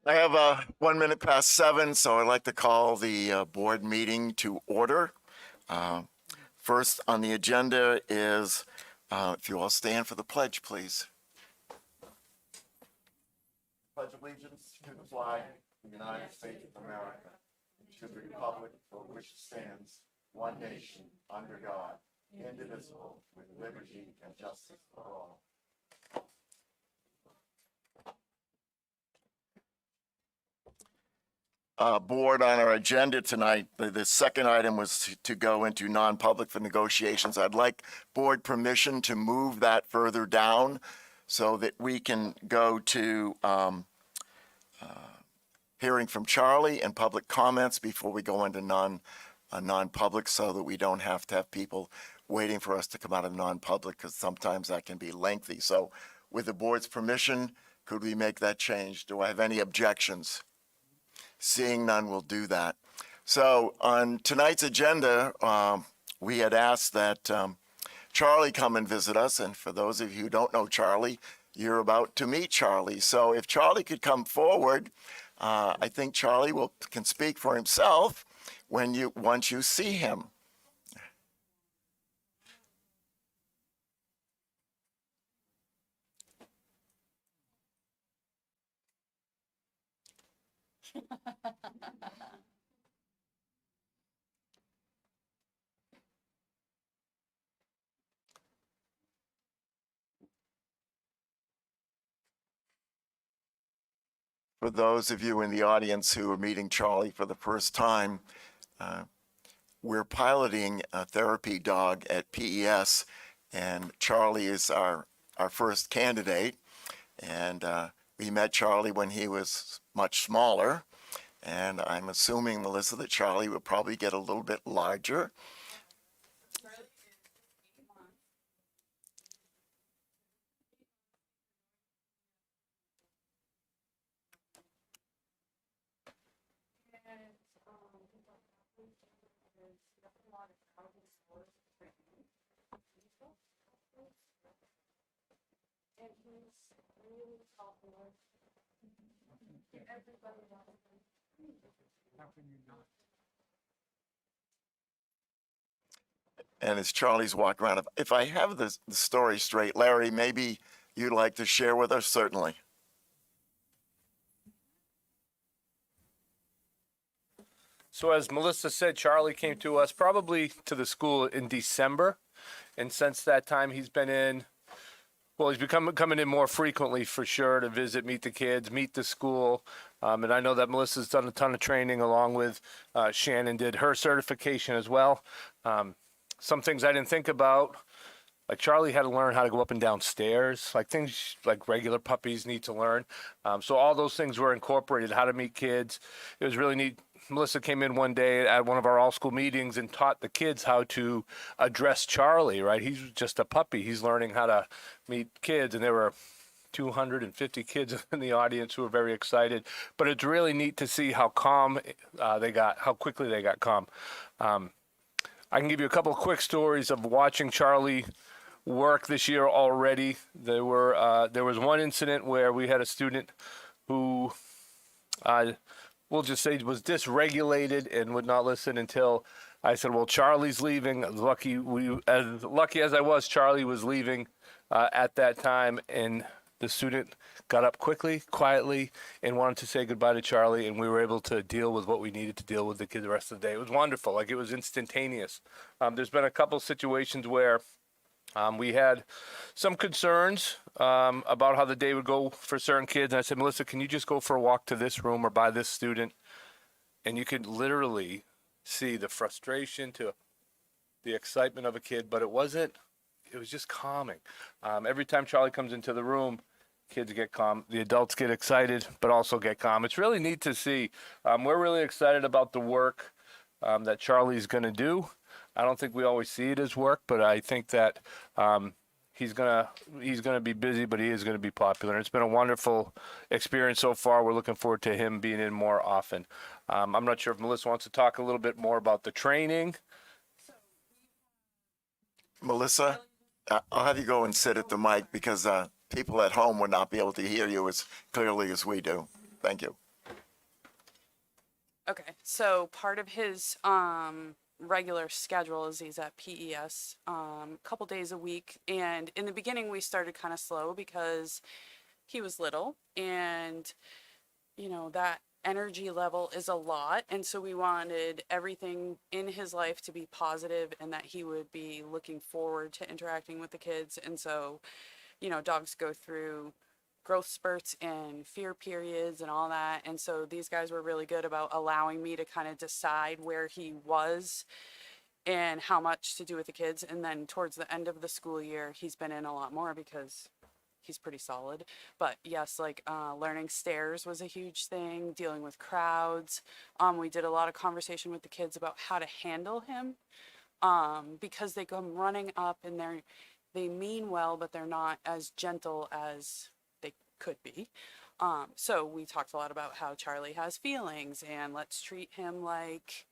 I have 1 minute past 7, so I'd like to call the board meeting to order. Uh, First on the agenda is, if you all stand for the pledge, please. Pledge allegiance to the flag of the United States of America, and to the republic for which it stands, one nation, under God, indivisible, with liberty and justice for all. Board, on our agenda tonight, the second item was to go into non-public for negotiations. I'd like board permission to move that further down so that we can go to hearing from Charlie and public comments before we go into non-public, so that we don't have to have people waiting for us to come out of non-public, because sometimes that can be lengthy. So with the board's permission, could we make that change? Do I have any objections? Seeing none, we'll do that. So on tonight's agenda, we had asked that Charlie come and visit us. And for those of you who don't know Charlie, you're about to meet Charlie. So if Charlie could come forward, I think Charlie can speak for himself once you see him. For those of you in the audience who are meeting Charlie for the first time, we're piloting a therapy dog at PES, and Charlie is our first candidate. And we met Charlie when he was much smaller, and I'm assuming, Melissa, that Charlie will probably get a little bit larger. And as Charlie's walking around, if I have the story straight, Larry, maybe you'd like to share with us, certainly. So as Melissa said, Charlie came to us probably to the school in December. And since that time, he's been in, well, he's coming in more frequently for sure to visit, meet the kids, meet the school. And I know that Melissa's done a ton of training along with Shannon did her certification as well. Some things I didn't think about, like Charlie had to learn how to go up and down stairs, like things like regular puppies need to learn. So all those things were incorporated, how to meet kids. It was really neat. Melissa came in one day at one of our all-school meetings and taught the kids how to address Charlie, right? He's just a puppy. He's learning how to meet kids, and there were 250 kids in the audience who were very excited. But it's really neat to see how calm how quickly they got calm. I can give you a couple of quick stories of watching Charlie work this year already. There was one incident where we had a student who we'll just say was dysregulated and would not listen until I said, well, Charlie's leaving. As lucky as I was, Charlie was leaving at that time, and the student got up quickly, quietly, and wanted to say goodbye to Charlie, and we were able to deal with what we needed to deal with the kid the rest of the day. It was wonderful. Like, it was instantaneous. There's been a couple situations where we had some concerns about how the day would go for certain kids. And I said, Melissa, can you just go for a walk to this room or by this student? And you could literally see the frustration to the excitement of a kid, but it was just calming. Every time Charlie comes into the room, kids get calm. The adults get excited, but also get calm. It's really neat to see. We're really excited about the work that Charlie's going to do. I don't think we always see it as work, but I think that he's gonna be busy, but he is gonna be popular. And it's been a wonderful experience so far. We're looking forward to him being in more often. I'm not sure if Melissa wants to talk a little bit more about the training. Melissa, I'll have you go and sit at the mic, because people at home would not be able to hear you as clearly as we do. Thank you. Okay, so part of his regular schedule is he's at PES a couple days a week, and in the beginning we started kind of slow because he was little, and that energy level is a lot, and so we wanted everything in his life to be positive and that he would be looking forward to interacting with the kids. And so dogs go through growth spurts and fear periods and all that. And so these guys were really good about allowing me to kind of decide where he was and how much to do with the kids. And then towards the end of the school year, he's been in a lot more because he's pretty solid. But yes, like learning stairs was a huge thing, dealing with crowds. We did a lot of conversation with the kids about how to handle him, because they come running up and they mean well, but they're not as gentle as they could be. So we talked a lot about how Charlie has feelings, and let's treat him like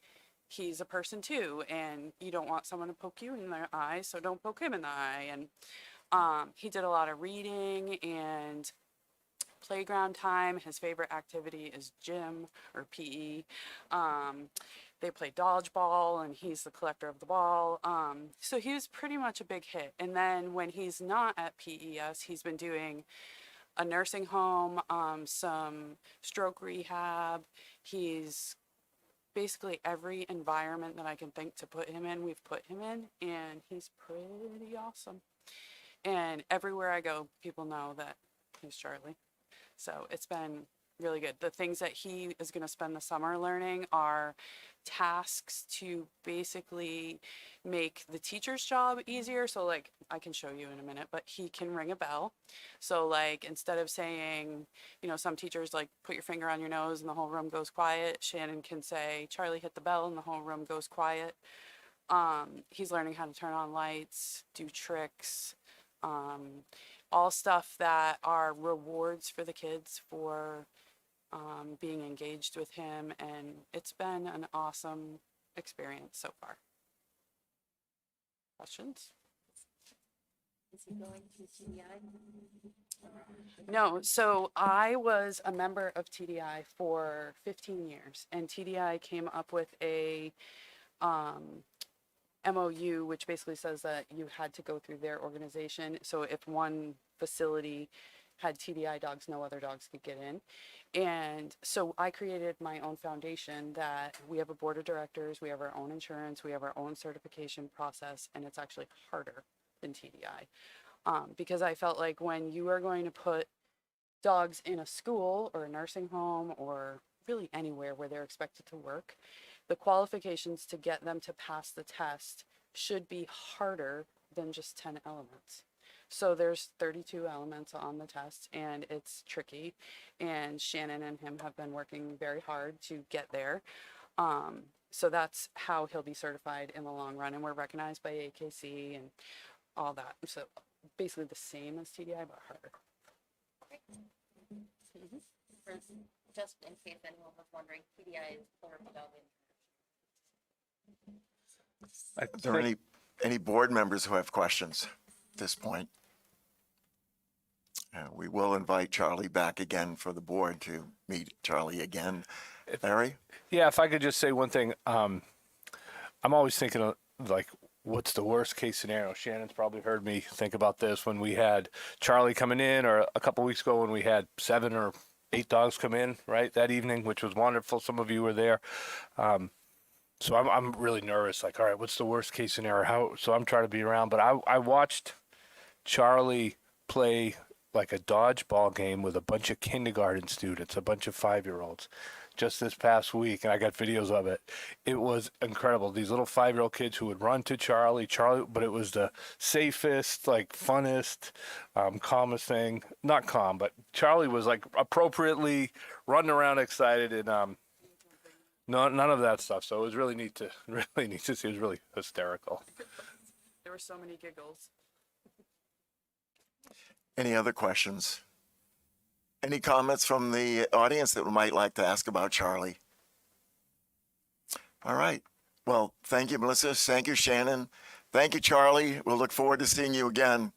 he's a person too, and you don't want someone to poke you in the eye, so don't poke him in the eye. And he did a lot of reading and playground time. His favorite activity is gym or PE. They play dodgeball, and he's the collector of the ball. So he was pretty much a big hit. And then when he's not at PES, he's been doing a nursing home, some stroke rehab. He's basically every environment that I can think to put him in, we've put him in, and he's pretty awesome. And everywhere I go, people know that he's Charlie. So it's been really good. The things that he is going to spend the summer learning are tasks to basically make the teacher's job easier. So like, I can show you in a minute, but he can ring a bell. So like, instead of saying, some teachers like put your finger on your nose and the whole room goes quiet, Shannon can say, Charlie hit the bell, and the whole room goes quiet. He's learning how to turn on lights, do tricks, all stuff that are rewards for the kids for being engaged with him, and it's been an awesome experience so far. Questions? Is he going to TDI? No, so I was a member of TDI for 15 years, and TDI came up with a MOU, which basically says that you had to go through their organization. So if one facility had TDI dogs, no other dogs could get in. And so I created my own foundation that we have a board of directors, we have our own insurance, we have our own certification process, and it's actually harder than TDI. Because I felt like when you are going to put dogs in a school or a nursing home or really anywhere where they're expected to work, the qualifications to get them to pass the test should be harder than just 10 elements. So there's 32 elements on the test, and it's tricky, and Shannon and him have been working very hard to get there. So that's how he'll be certified in the long run, and we're recognized by AKC and all that. So basically the same as TDI, but harder. Great. For, just in case anyone was wondering, TDI is Therapy Dog International. Is there any board members who have questions at this point? We will invite Charlie back again for the board to meet Charlie again. Larry? Yeah, if I could just say one thing. I'm always thinking of, like, what's the worst case scenario? Shannon's probably heard me think about this when we had Charlie coming in, or a couple weeks ago when we had 7 or 8 dogs come in, right, that evening, which was wonderful. Some of you were there. So I'm really nervous. Like, all right, what's the worst case scenario? So I'm trying to be around. But I watched Charlie play like a dodgeball game with a bunch of kindergarten students, a bunch of 5-year-olds, just this past week, and I got videos of it. It was incredible. These little 5-year-old kids who would run to Charlie, but it was the safest, like, funnest, calmest thing. Not calm, but Charlie was like appropriately running around excited, and none of that stuff. So it was really neat to see. It was really hysterical. There were so many giggles. Any other questions? Any comments from the audience that we might like to ask about Charlie? All right. Well, thank you, Melissa. Thank you, Shannon. Thank you, Charlie. We'll look forward to seeing you again.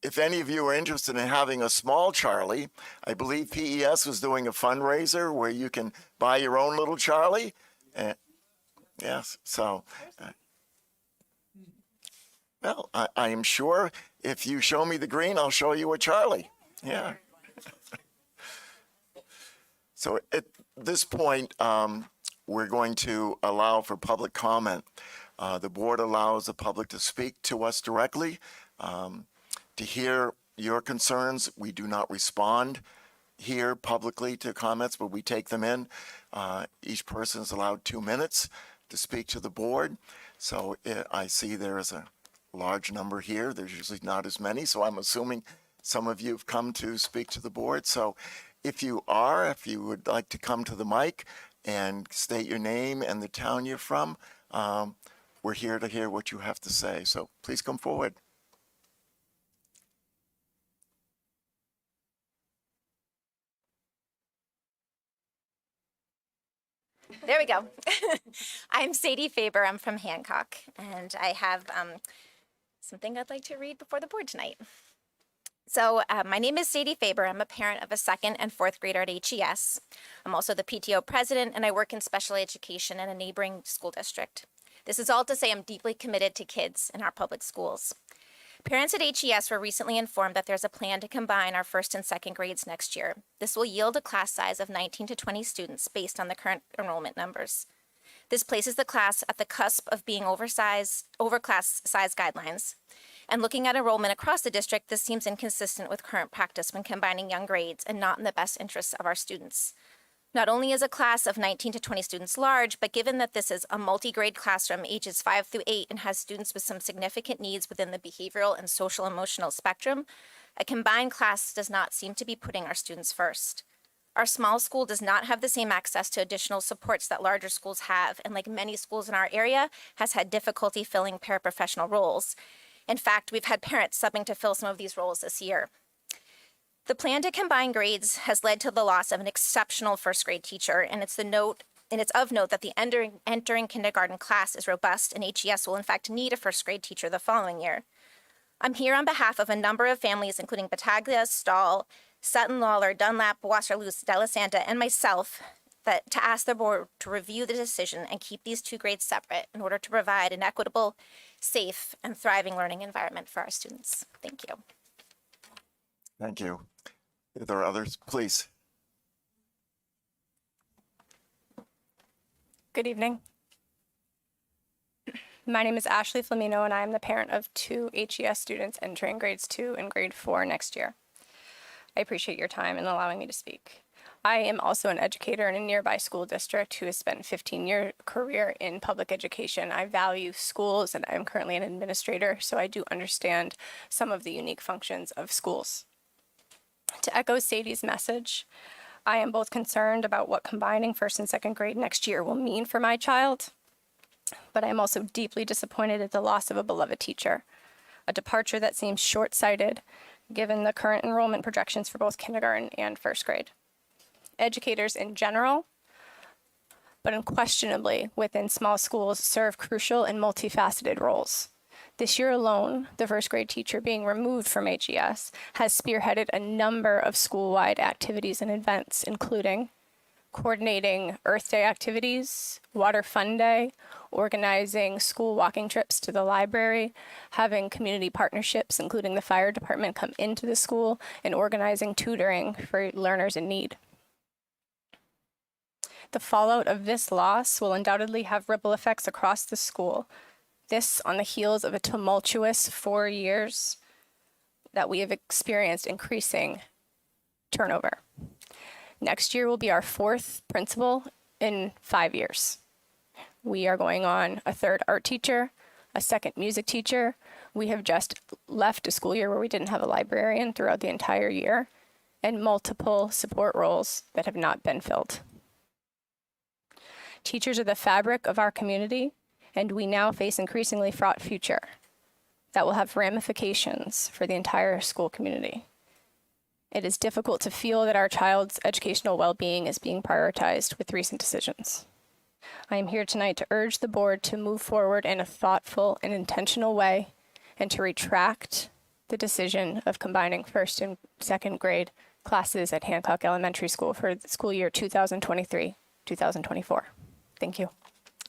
if any of you are interested in having a small Charlie, I believe PES was doing a fundraiser where you can buy your own little Charlie. Yes, so, well, I am sure if you show me the green, I'll show you a Charlie. Yeah. So at this point, we're going to allow for public comment. The board allows the public to speak to us directly, to hear your concerns. We do not respond here publicly to comments, but we take them in. Each person is allowed 2 minutes to speak to the board. So I see there is a large number here. There's usually not as many, so I'm assuming some of you have come to speak to the board. So if you would like to come to the mic and state your name and the town you're from, we're here to hear what you have to say. So please come forward. There we go. I'm Sadie Faber. I'm from Hancock, and I have something I'd like to read before the board tonight. So my name is Sadie Faber. I'm a parent of a 2nd and 4th grader at HES. I'm also the PTO president, and I work in special education in a neighboring school district. This is all to say I'm deeply committed to kids in our public schools. Parents at HES were recently informed that there's a plan to combine our 1st and 2nd grades next year. This will yield a class size of 19 to 20 students based on the current enrollment numbers. This places the class at the cusp of being overclass size guidelines. And looking at enrollment across the district, this seems inconsistent with current practice when combining young grades and not in the best interests of our students. Not only is a class of 19 to 20 students large, but given that this is a multi-grade classroom ages 5 through 8 and has students with some significant needs within the behavioral and social emotional spectrum, a combined class does not seem to be putting our students first. Our small school does not have the same access to additional supports that larger schools have, and like many schools in our area, has had difficulty filling paraprofessional roles. In fact, we've had parents subbing to fill some of these roles this year. The plan to combine grades has led to the loss of an exceptional 1st grade teacher, and it's of note that the entering kindergarten class is robust, and HES will in fact need a 1st grade teacher the following year. I'm here on behalf of a number of families, including Battaglia, Stahl, Sutton, Lawler, Dunlap, Wasserloos, De La Santa, and myself, to ask the board to review the decision and keep these 2 grades separate in order to provide an equitable, safe, and thriving learning environment for our students. Thank you. Thank you. If there are others, please. Good evening. My name is Ashley Flamino, and I am the parent of 2 HES students entering grades 2 and grade 4 next year. I appreciate your time and allowing me to speak. I am also an educator in a nearby school district who has spent a 15-year career in public education. I value schools, and I'm currently an administrator, so I do understand some of the unique functions of schools. To echo Sadie's message, I am both concerned about what combining 1st and 2nd grade next year will mean for my child, but I am also deeply disappointed at the loss of a beloved teacher, a departure that seems short-sighted given the current enrollment projections for both kindergarten and 1st grade. Educators in general, but unquestionably within small schools, serve crucial and multifaceted roles. This year alone, the 1st grade teacher being removed from HES has spearheaded a number of school-wide activities and events, including coordinating Earth Day activities, Water Fun Day, organizing school walking trips to the library, having community partnerships, including the fire department, come into the school, and organizing tutoring for learners in need. The fallout of this loss will undoubtedly have ripple effects across the school. This on the heels of a tumultuous 4 years that we have experienced increasing turnover. Next year will be our 4th principal in 5 years. We are going on a 3rd art teacher, a 2nd music teacher. We have just left a school year where we didn't have a librarian throughout the entire year, and multiple support roles that have not been filled. Teachers are the fabric of our community, and we now face increasingly fraught future that will have ramifications for the entire school community. It is difficult to feel that our child's educational well-being is being prioritized with recent decisions. I am here tonight to urge the board to move forward in a thoughtful and intentional way and to retract the decision of combining first and second grade classes at Hancock Elementary School for the school year 2023-2024. Thank you.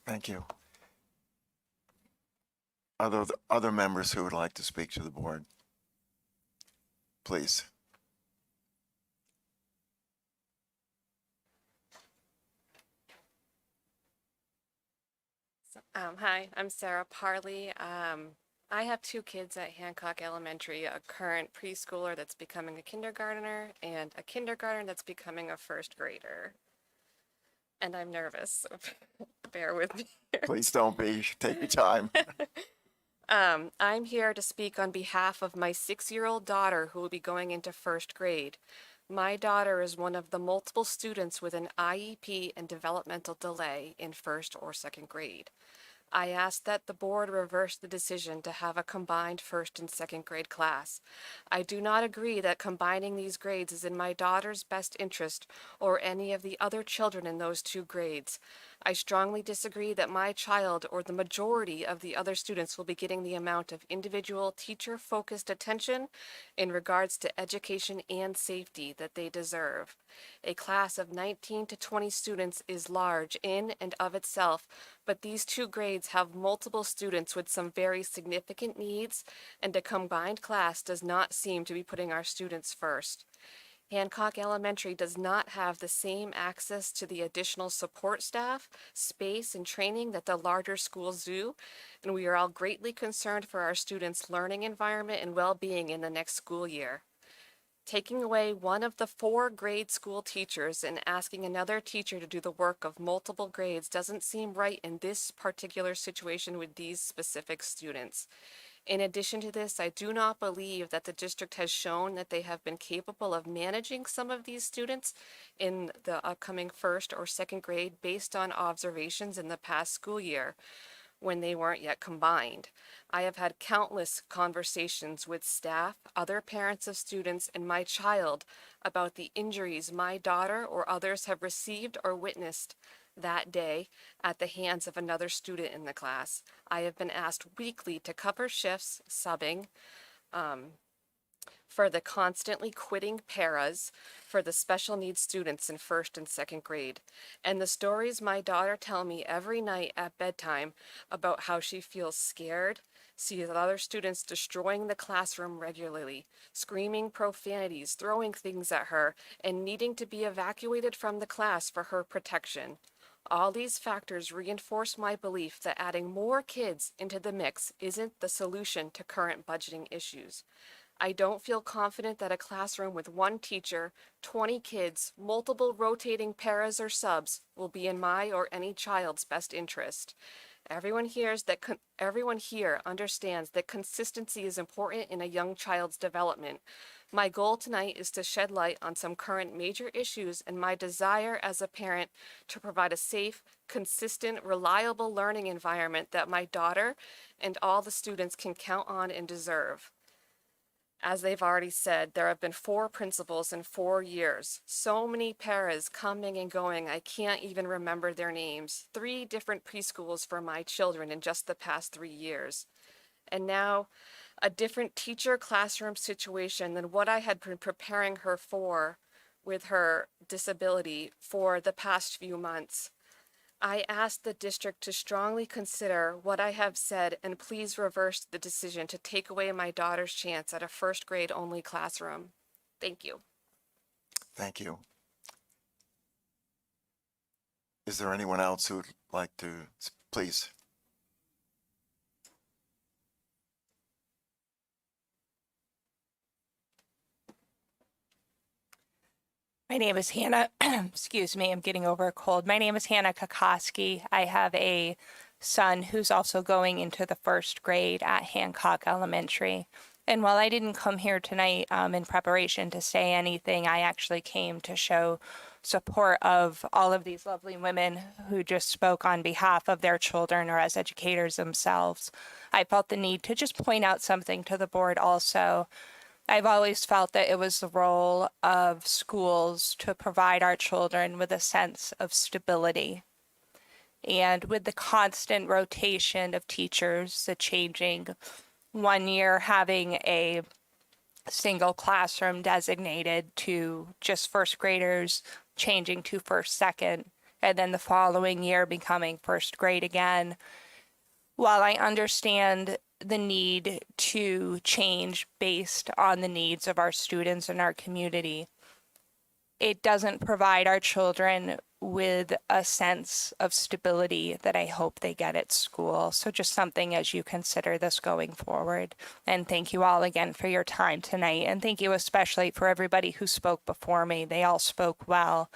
Thank you. Other members who would like to speak to the board? Please. Hi, I'm Sarah Parley. I have two kids at Hancock Elementary, a current preschooler that's becoming a kindergartner and a kindergartner that's becoming a first grader. And I'm nervous, so bear with me. Please don't be. Take your time. I'm here to speak on behalf of my 6-year-old daughter who will be going into first grade. My daughter is one of the multiple students with an IEP and developmental delay in first or second grade. I ask that the board reverse the decision to have a combined first and second grade class. I do not agree that combining these grades is in my daughter's best interest or any of the other children in those two grades. I strongly disagree that my child or the majority of the other students will be getting the amount of individual teacher-focused attention in regards to education and safety that they deserve. A class of 19 to 20 students is large in and of itself, but these two grades have multiple students with some very significant needs, and a combined class does not seem to be putting our students first. Hancock Elementary does not have the same access to the additional support staff, space, and training that the larger schools do, and we are all greatly concerned for our students' learning environment and well-being in the next school year. Taking away one of the 4 grade school teachers and asking another teacher to do the work of multiple grades doesn't seem right in this particular situation with these specific students. In addition to this, I do not believe that the district has shown that they have been capable of managing some of these students in the upcoming first or second grade based on observations in the past school year when they weren't yet combined. I have had countless conversations with staff, other parents of students, and my child about the injuries my daughter or others have received or witnessed that day at the hands of another student in the class. I have been asked weekly to cover shifts, subbing, for the constantly quitting paras for the special needs students in first and second grade. And the stories my daughter tells me every night at bedtime about how she feels scared, sees other students destroying the classroom regularly, screaming profanities, throwing things at her, and needing to be evacuated from the class for her protection. All these factors reinforce my belief that adding more kids into the mix isn't the solution to current budgeting issues. I don't feel confident that a classroom with one teacher, 20 kids, multiple rotating paras or subs will be in my or any child's best interest. Everyone here understands that consistency is important in a young child's development. My goal tonight is to shed light on some current major issues and my desire as a parent to provide a safe, consistent, reliable learning environment that my daughter and all the students can count on and deserve. As they've already said, there have been 4 principals in 4 years. So many paras coming and going, I can't even remember their names. 3 different preschools for my children in just the past 3 years. And now, a different teacher classroom situation than what I had been preparing her for with her disability for the past few months. I ask the district to strongly consider what I have said and please reverse the decision to take away my daughter's chance at a first grade only classroom. Thank you. Thank you. Is there anyone else who would like to, please? My name is Hannah. Excuse me, I'm getting over a cold. My name is Hannah Kokoski. I have a son who's also going into the first grade at Hancock Elementary. And while I didn't come here tonight in preparation to say anything, I actually came to show support of all of these lovely women who just spoke on behalf of their children or as educators themselves. I felt the need to just point out something to the board also. I've always felt that it was the role of schools to provide our children with a sense of stability. And with the constant rotation of teachers, the changing, one year having a single classroom designated to just first graders, changing to first, second, and then the following year becoming first grade again. While I understand the need to change based on the needs of our students and our community, it doesn't provide our children with a sense of stability that I hope they get at school. So just something as you consider this going forward. And thank you all again for your time tonight. And thank you especially for everybody who spoke before me. They all spoke well.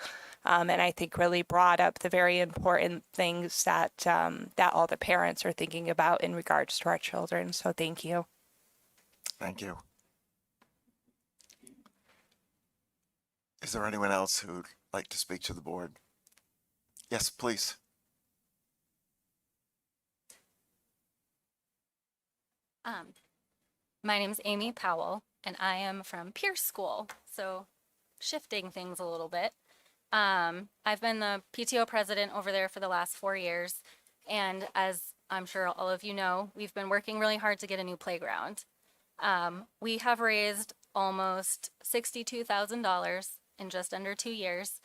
And I think really brought up the very important things that that all the parents are thinking about in regards to our children. So thank you. Thank you. Is there anyone else who'd like to speak to the board? Yes, please. My name is Amy Powell, and I am from Pierce School. So, shifting things a little bit. I've been the PTO president over there for the last 4 years, and as I'm sure all of you know, we've been working really hard to get a new playground. We have raised almost $62,000 in just under 2 years,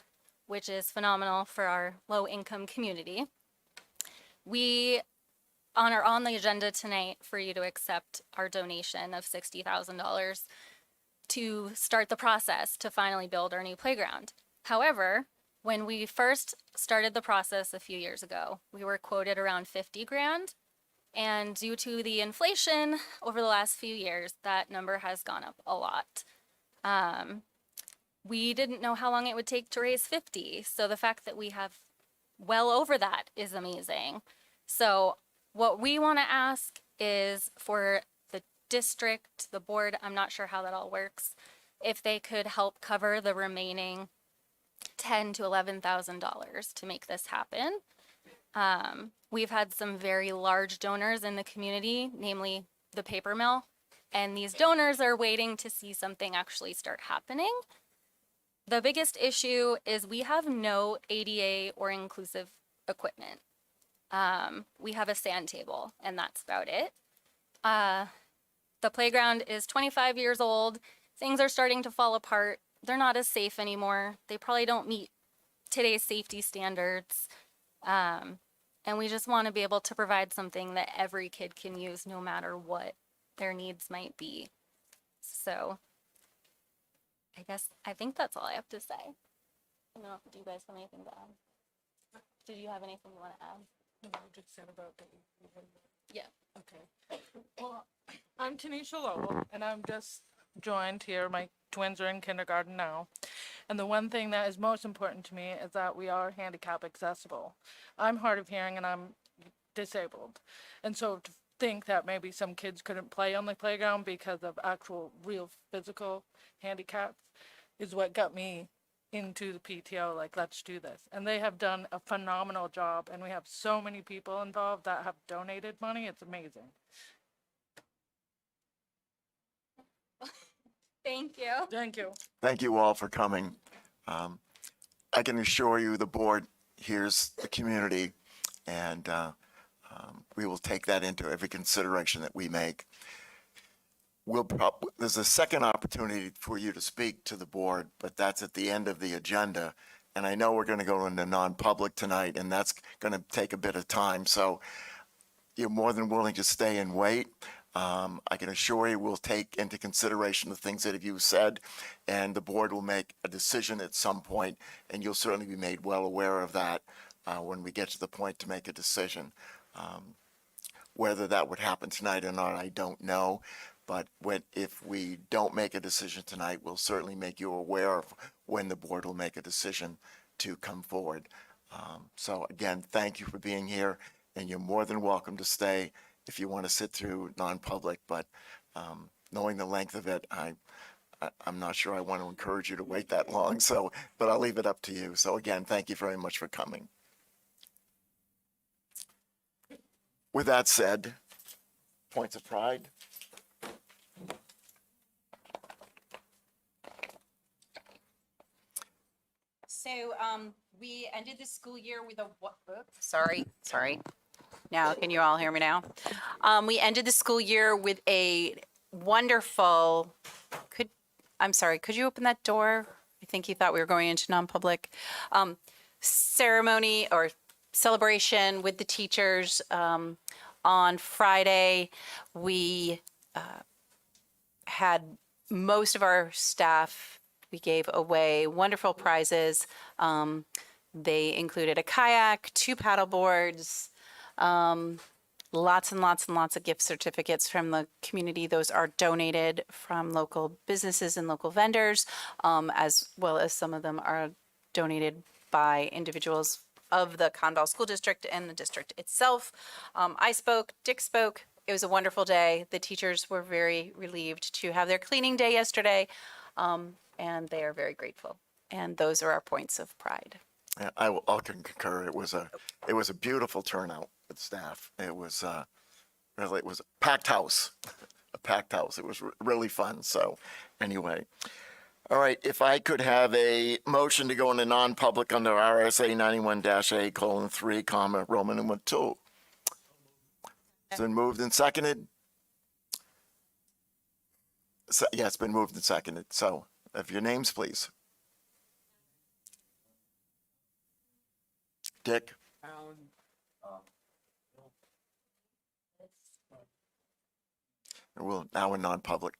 which is phenomenal for our low-income community. We are on the agenda tonight for you to accept our donation of $60,000 to start the process to finally build our new playground. However, when we first started the process a few years ago, we were quoted around 50 grand. And due to the inflation over the last few years, that number has gone up a lot. We didn't know how long it would take to raise 50. So the fact that we have well over that is amazing. So what we want to ask is for the district, the board, I'm not sure how that all works, if they could help cover the remaining $10,000 to $11,000 to make this happen. We've had some very large donors in the community, namely the paper mill, and these donors are waiting to see something actually start happening. The biggest issue is we have no ADA or inclusive equipment. We have a sand table, and that's about it. The playground is 25 years old. Things are starting to fall apart. They're not as safe anymore. They probably don't meet today's safety standards. And we just want to be able to provide something that every kid can use no matter what their needs might be. So I think that's all I have to say. I don't know, do you guys have anything to add? Did you have anything you want to add? You just said about the. Yeah. Okay. Well, I'm Tanisha Lowell, and I'm just joined here. My twins are in kindergarten now. And the one thing that is most important to me is that we are handicap accessible. I'm hard of hearing and I'm disabled. And so to think that maybe some kids couldn't play on the playground because of actual real physical handicaps is what got me into the PTO, like, let's do this. And they have done a phenomenal job, and we have so many people involved that have donated money. It's amazing. Thank you. Thank you. Thank you all for coming. I can assure you the board hears the community, and we will take that into every consideration that we make. There's a second opportunity for you to speak to the board, but that's at the end of the agenda. And I know we're going to go into non-public tonight, and that's going to take a bit of time. So you're more than willing to stay and wait. I can assure you we'll take into consideration the things that you said, and the board will make a decision at some point, and you'll certainly be made well aware of that when we get to the point to make a decision. Whether that would happen tonight or not, I don't know. But if we don't make a decision tonight, we'll certainly make you aware of when the board will make a decision to come forward. So again, thank you for being here, and you're more than welcome to stay if you want to sit through non-public. But knowing the length of it, I'm not sure I want to encourage you to wait that long. So, but I'll leave it up to you. So again, thank you very much for coming. With that said, points of pride. So we ended the school year with a sorry. Now, can you all hear me now? We ended the school year with a wonderful, I'm sorry, could you open that door? I think you thought we were going into non-public. Ceremony or celebration with the teachers. On Friday, we had most of our staff, we gave away wonderful prizes. They included a kayak, 2 paddle boards, lots and lots and lots of gift certificates from the community. Those are donated from local businesses and local vendors, as well as some of them are donated by individuals of the Condall School District and the district itself. I spoke, Dick spoke. It was a wonderful day. The teachers were very relieved to have their cleaning day yesterday, and they are very grateful. And those are our points of pride. Yeah, I'll concur. It was a beautiful turnout with staff. It was really, it was a packed house, a packed house. It was really fun. So anyway, all right. If I could have a motion to go into non-public under RSA 91-A:3, comma, Roman numeral 2. It's been moved and seconded. So, yeah, it's been moved and seconded. So, if your names, please. Dick? We'll now in non-public.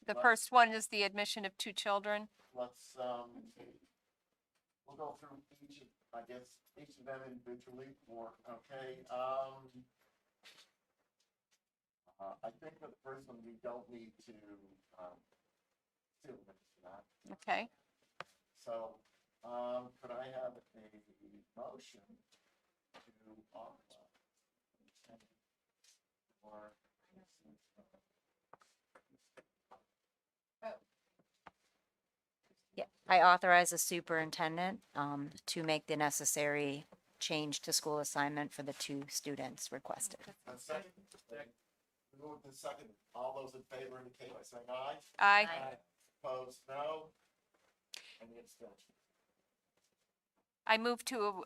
The first one is the admission of 2 children. Let's, we'll go through each, I guess, each of them individually, or, okay, I think for the first one, we don't need to, seal this for that. Okay. So, could I have a motion to authorize or Yeah, I authorize the superintendent to make the necessary change to school assignment for the 2 students requested. a second? Move to second. All those in favor indicate by saying aye. Aye. Opposed, no. Any abstentions? I move to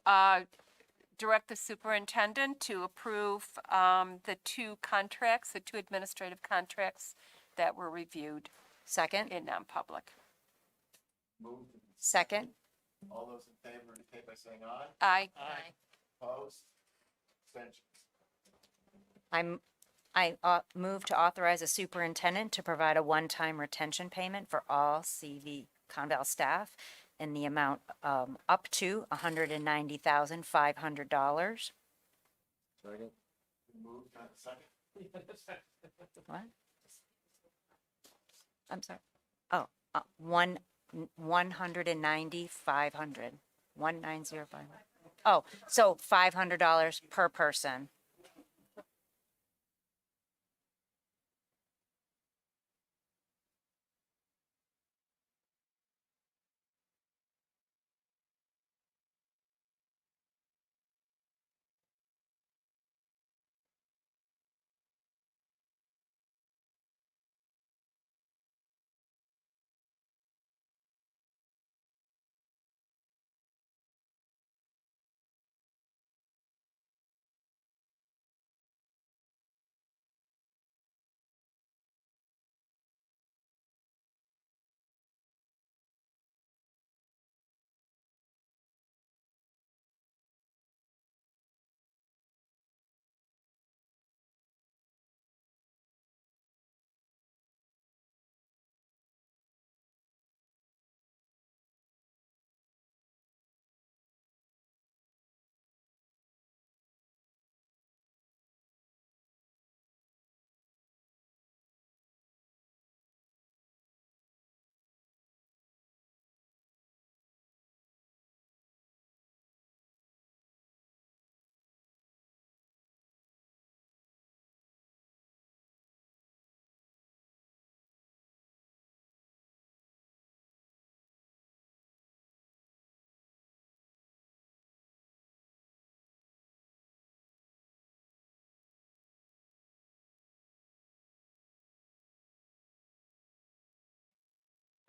direct the superintendent to approve the 2 contracts, the 2 administrative contracts that were reviewed Second? in non-public. Moved and Second? all those in favor indicate by saying aye. Aye. Opposed? Abstentions? I move to authorize the superintendent to provide a one-time retention payment for all CV Conval staff in the amount up to $190,500. Second. Moved and second. What? I'm sorry. Oh, 190,500. 190,500. Oh, so $500 per person.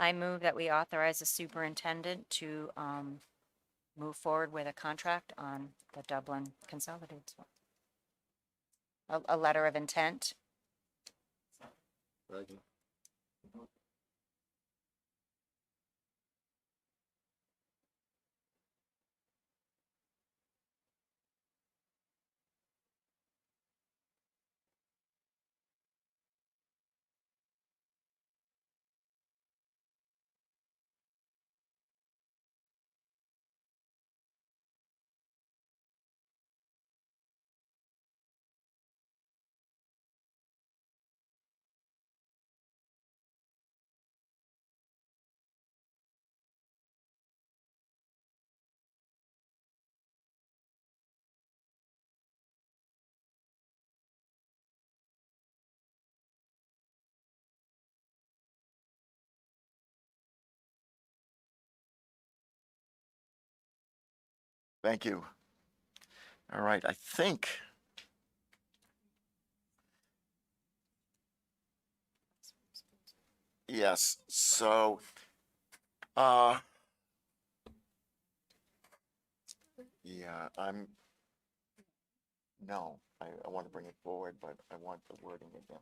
I move that we authorize the superintendent to move forward with a contract on the Dublin Consolidated School. A letter of intent. Second. Thank you. All right, I think. Yes, so, yeah, no, I want to bring it forward, but I want the wording again.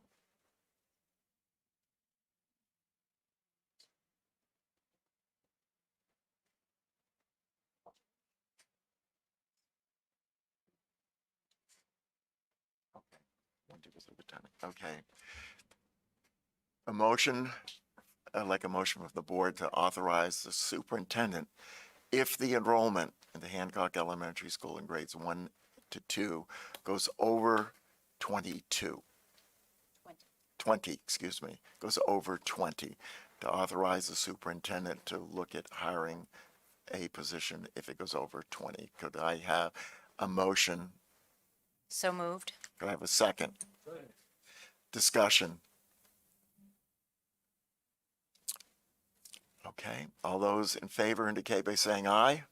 Okay, 1, 2, 3, 10. Okay. A motion, I'd like a motion from the board to authorize the superintendent, if the enrollment in the Hancock Elementary School in grades 1 to 2 goes over 22. 20, excuse me, goes over 20, to authorize the superintendent to look at hiring a position if it goes over 20. Could I have a motion? So moved. Could I have a second? Discussion. Okay, all those in favor indicate by saying aye.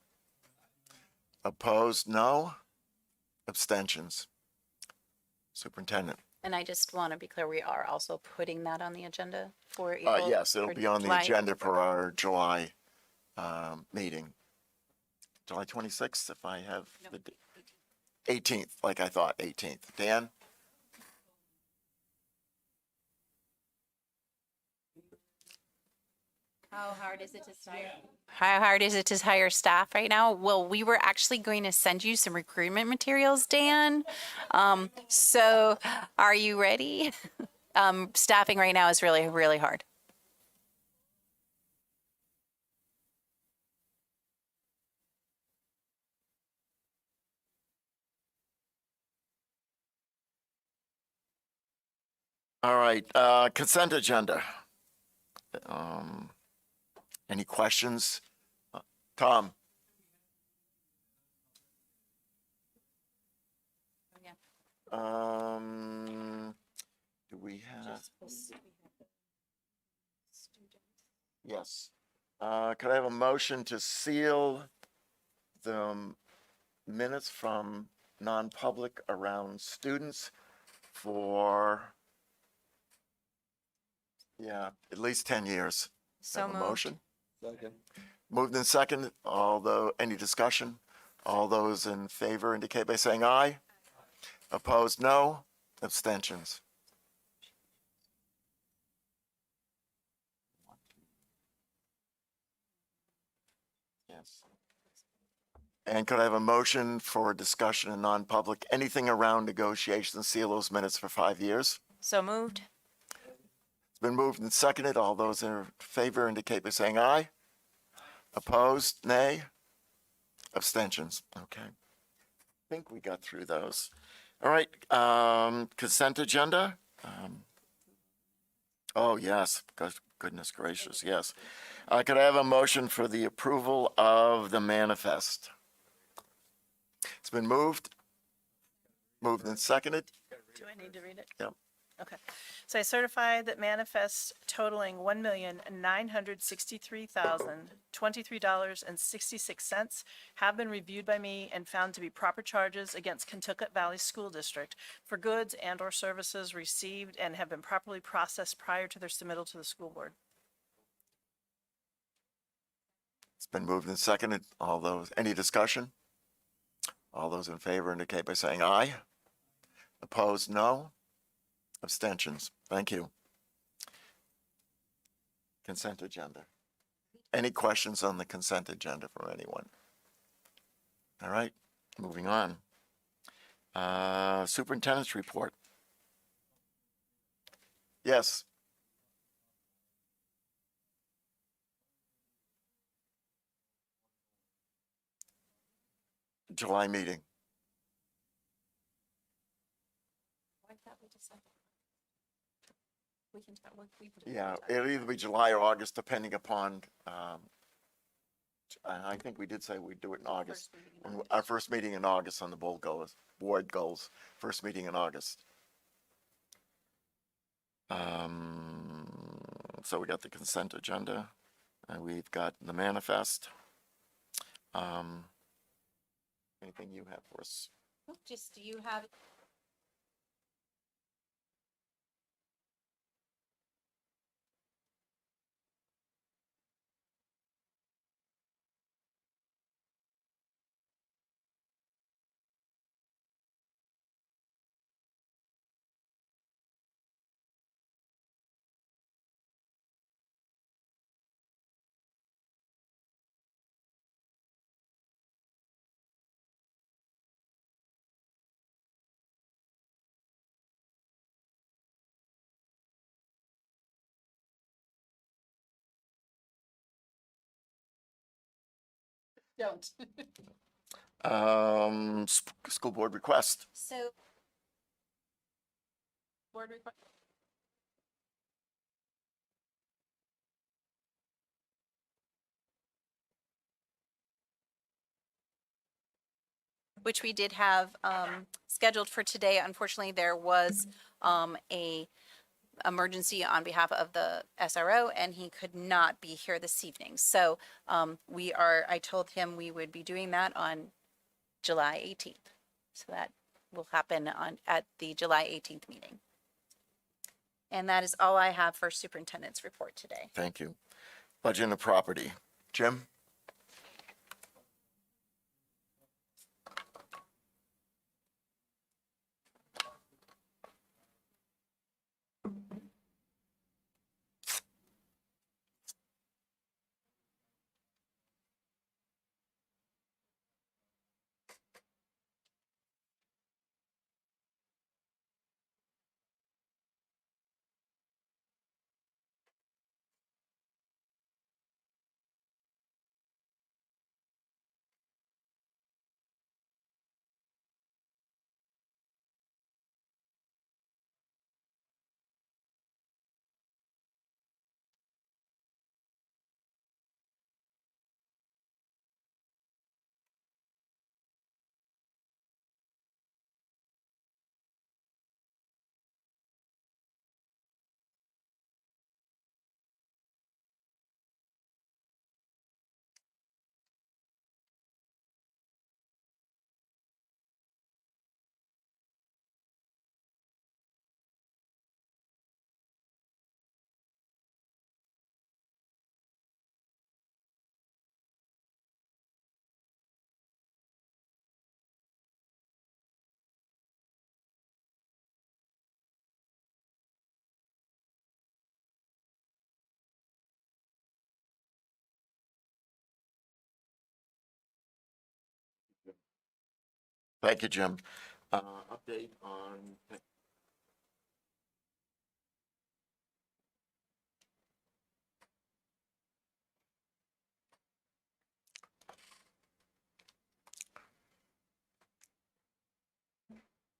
Opposed, no. Abstentions. Superintendent. And I just want to be clear, we are also putting that on the agenda for April. Yes, it'll for be on the July. agenda for our July meeting. July 26th, if I have the 18th, like I thought, 18th. Dan? How hard is it to hire staff right now? Well, we were actually going to send you some recruitment materials, Dan. So are you ready? Staffing right now is really, really hard. All right, consent agenda. Any questions? Tom? Do we have? Yes. Could I have a motion to seal the minutes from non-public around students for, yeah, at least 10 years? So Have a moved. motion? Moved in second, any discussion? All those in favor indicate by saying aye. Opposed, no. Abstentions. Yes. And could I have a motion for discussion in non-public, anything around negotiations, seal those minutes for 5 years? So moved. It's been moved and seconded. All those in favor indicate by saying aye. Opposed, nay. Abstentions. Okay. I think we got through those. All right, consent agenda. Oh, yes, goodness gracious, yes. Could I have a motion for the approval of the manifest? It's been moved and seconded. Do I need to read it? Yep. Okay. So I certify that manifests totaling $1,963,023.66 have been reviewed by me and found to be proper charges against Kentucky Valley School District for goods and or services received and have been properly processed prior to their submittal to the school board. It's been moved and seconded. All those, any discussion? All those in favor indicate by saying aye. Opposed, no. Abstentions. Thank you. Consent agenda. Any questions on the consent agenda from anyone? All right, moving on. Superintendent's report. Yes. July meeting. Yeah, it'll either be July or August, depending upon, I think we did say we'd do it in August. Our first meeting in August on the board goals, first meeting in August. So we got the consent agenda, and we've got the manifest. Anything you have for us? Just, do you have Don't. School board request. So Board request. which we did have scheduled for today. Unfortunately, there was a emergency on behalf of the SRO, and he could not be here this evening. So I told him we would be doing that on July 18th. So that will happen at the July 18th meeting. And that is all I have for superintendent's report today. Thank you. Budget and property. Jim? Thank you, Jim. Update on.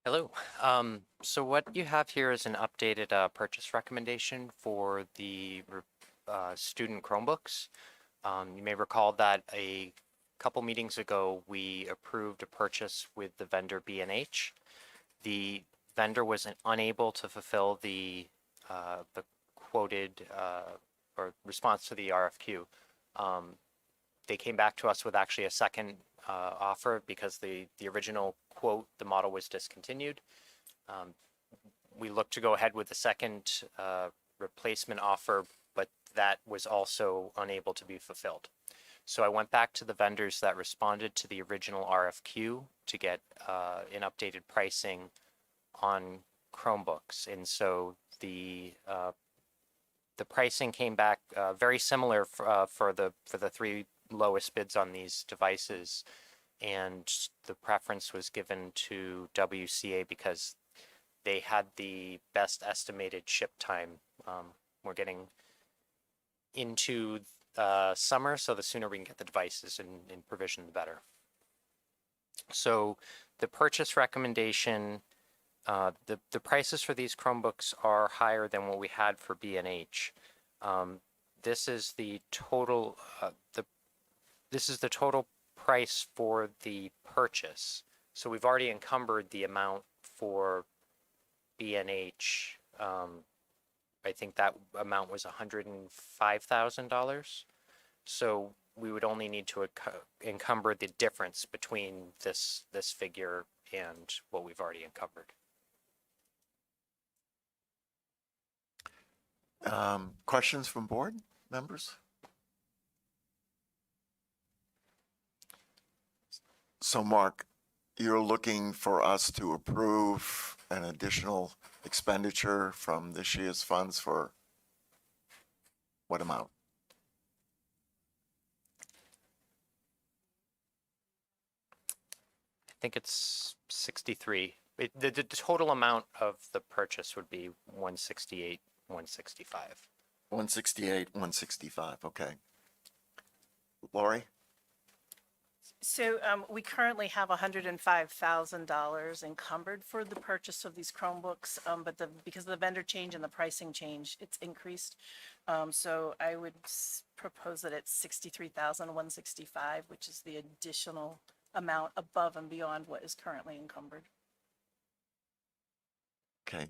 Hello. So what you have here is an updated purchase recommendation for the student Chromebooks. You may recall that a couple meetings ago, we approved a purchase with the vendor B&H. The vendor was unable to fulfill the quoted or response to the RFQ. They came back to us with actually a second offer because the original quote, the model was discontinued. We looked to go ahead with the second replacement offer, but that was also unable to be fulfilled. So I went back to the vendors that responded to the original RFQ to get an updated pricing on Chromebooks. And so the pricing came back very similar for the three lowest bids on these devices, and the preference was given to WCA because they had the best estimated ship time. We're getting into summer, so the sooner we can get the devices in provision, the better. So the purchase recommendation, the prices for these Chromebooks are higher than what we had for B&H. This is the total. This is the total price for the purchase. So we've already encumbered the amount for B&H. I think that amount was $105,000. So we would only need to encumber the difference between this figure and what we've already encumbered. Questions from board members? So Mark, you're looking for us to approve an additional expenditure from this year's funds for what amount? I think it's 63. The total amount of the purchase would be 168, 165. 168, 165, okay. Lori? So we currently have $105,000 encumbered for the purchase of these Chromebooks, but because of the vendor change and the pricing change, it's increased. So I would propose that it's $63,165, which is the additional amount above and beyond what is currently encumbered. Okay,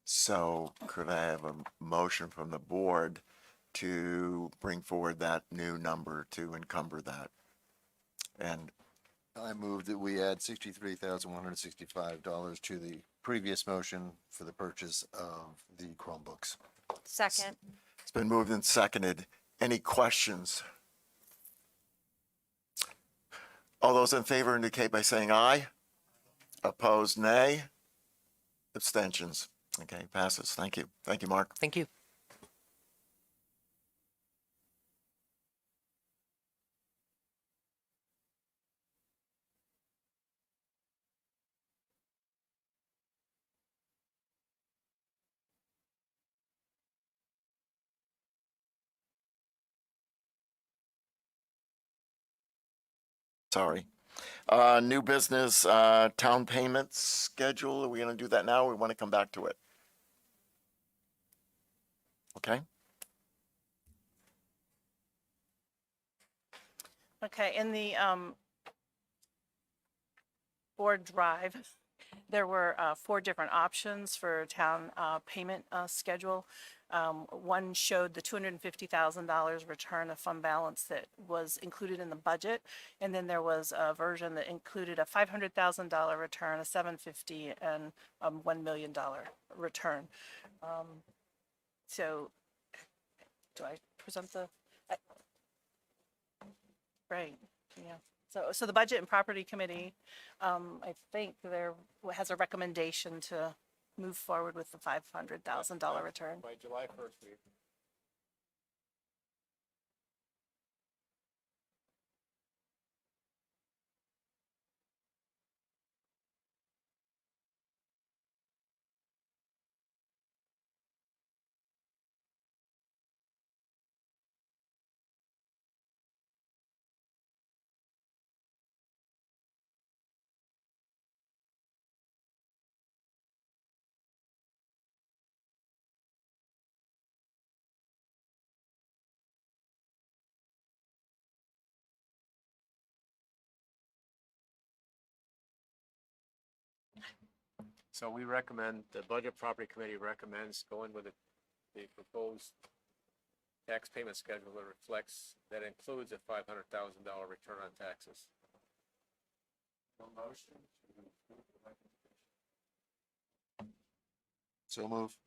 so could I have a motion from the board to bring forward that new number to encumber that? And I move that we add $63,165 to the previous motion for the purchase of the Chromebooks. Second. it's been moved and seconded. Any questions? All those in favor indicate by saying aye. Opposed, nay. Abstentions. Okay, passes. Thank you. Thank you, Mark. Thank you. Sorry. New business, town payments schedule. Are we gonna do that now or we want to come back to it? Okay, Okay, in the board drive, there were 4 different options for town payment schedule. One showed the $250,000 return of fund balance that was included in the budget, and then there was a version that included a $500,000 return, a $750,000, and $1 million return. So, do I present the? Right, yeah. So the Budget and Property Committee, I think there has a recommendation to move forward with the $500,000 return. By July 1st, we So we recommend, the Budget Property Committee recommends going with the proposed tax payment schedule that reflects, that includes a $500,000 return on taxes. No motion to approve the recommendation. So move.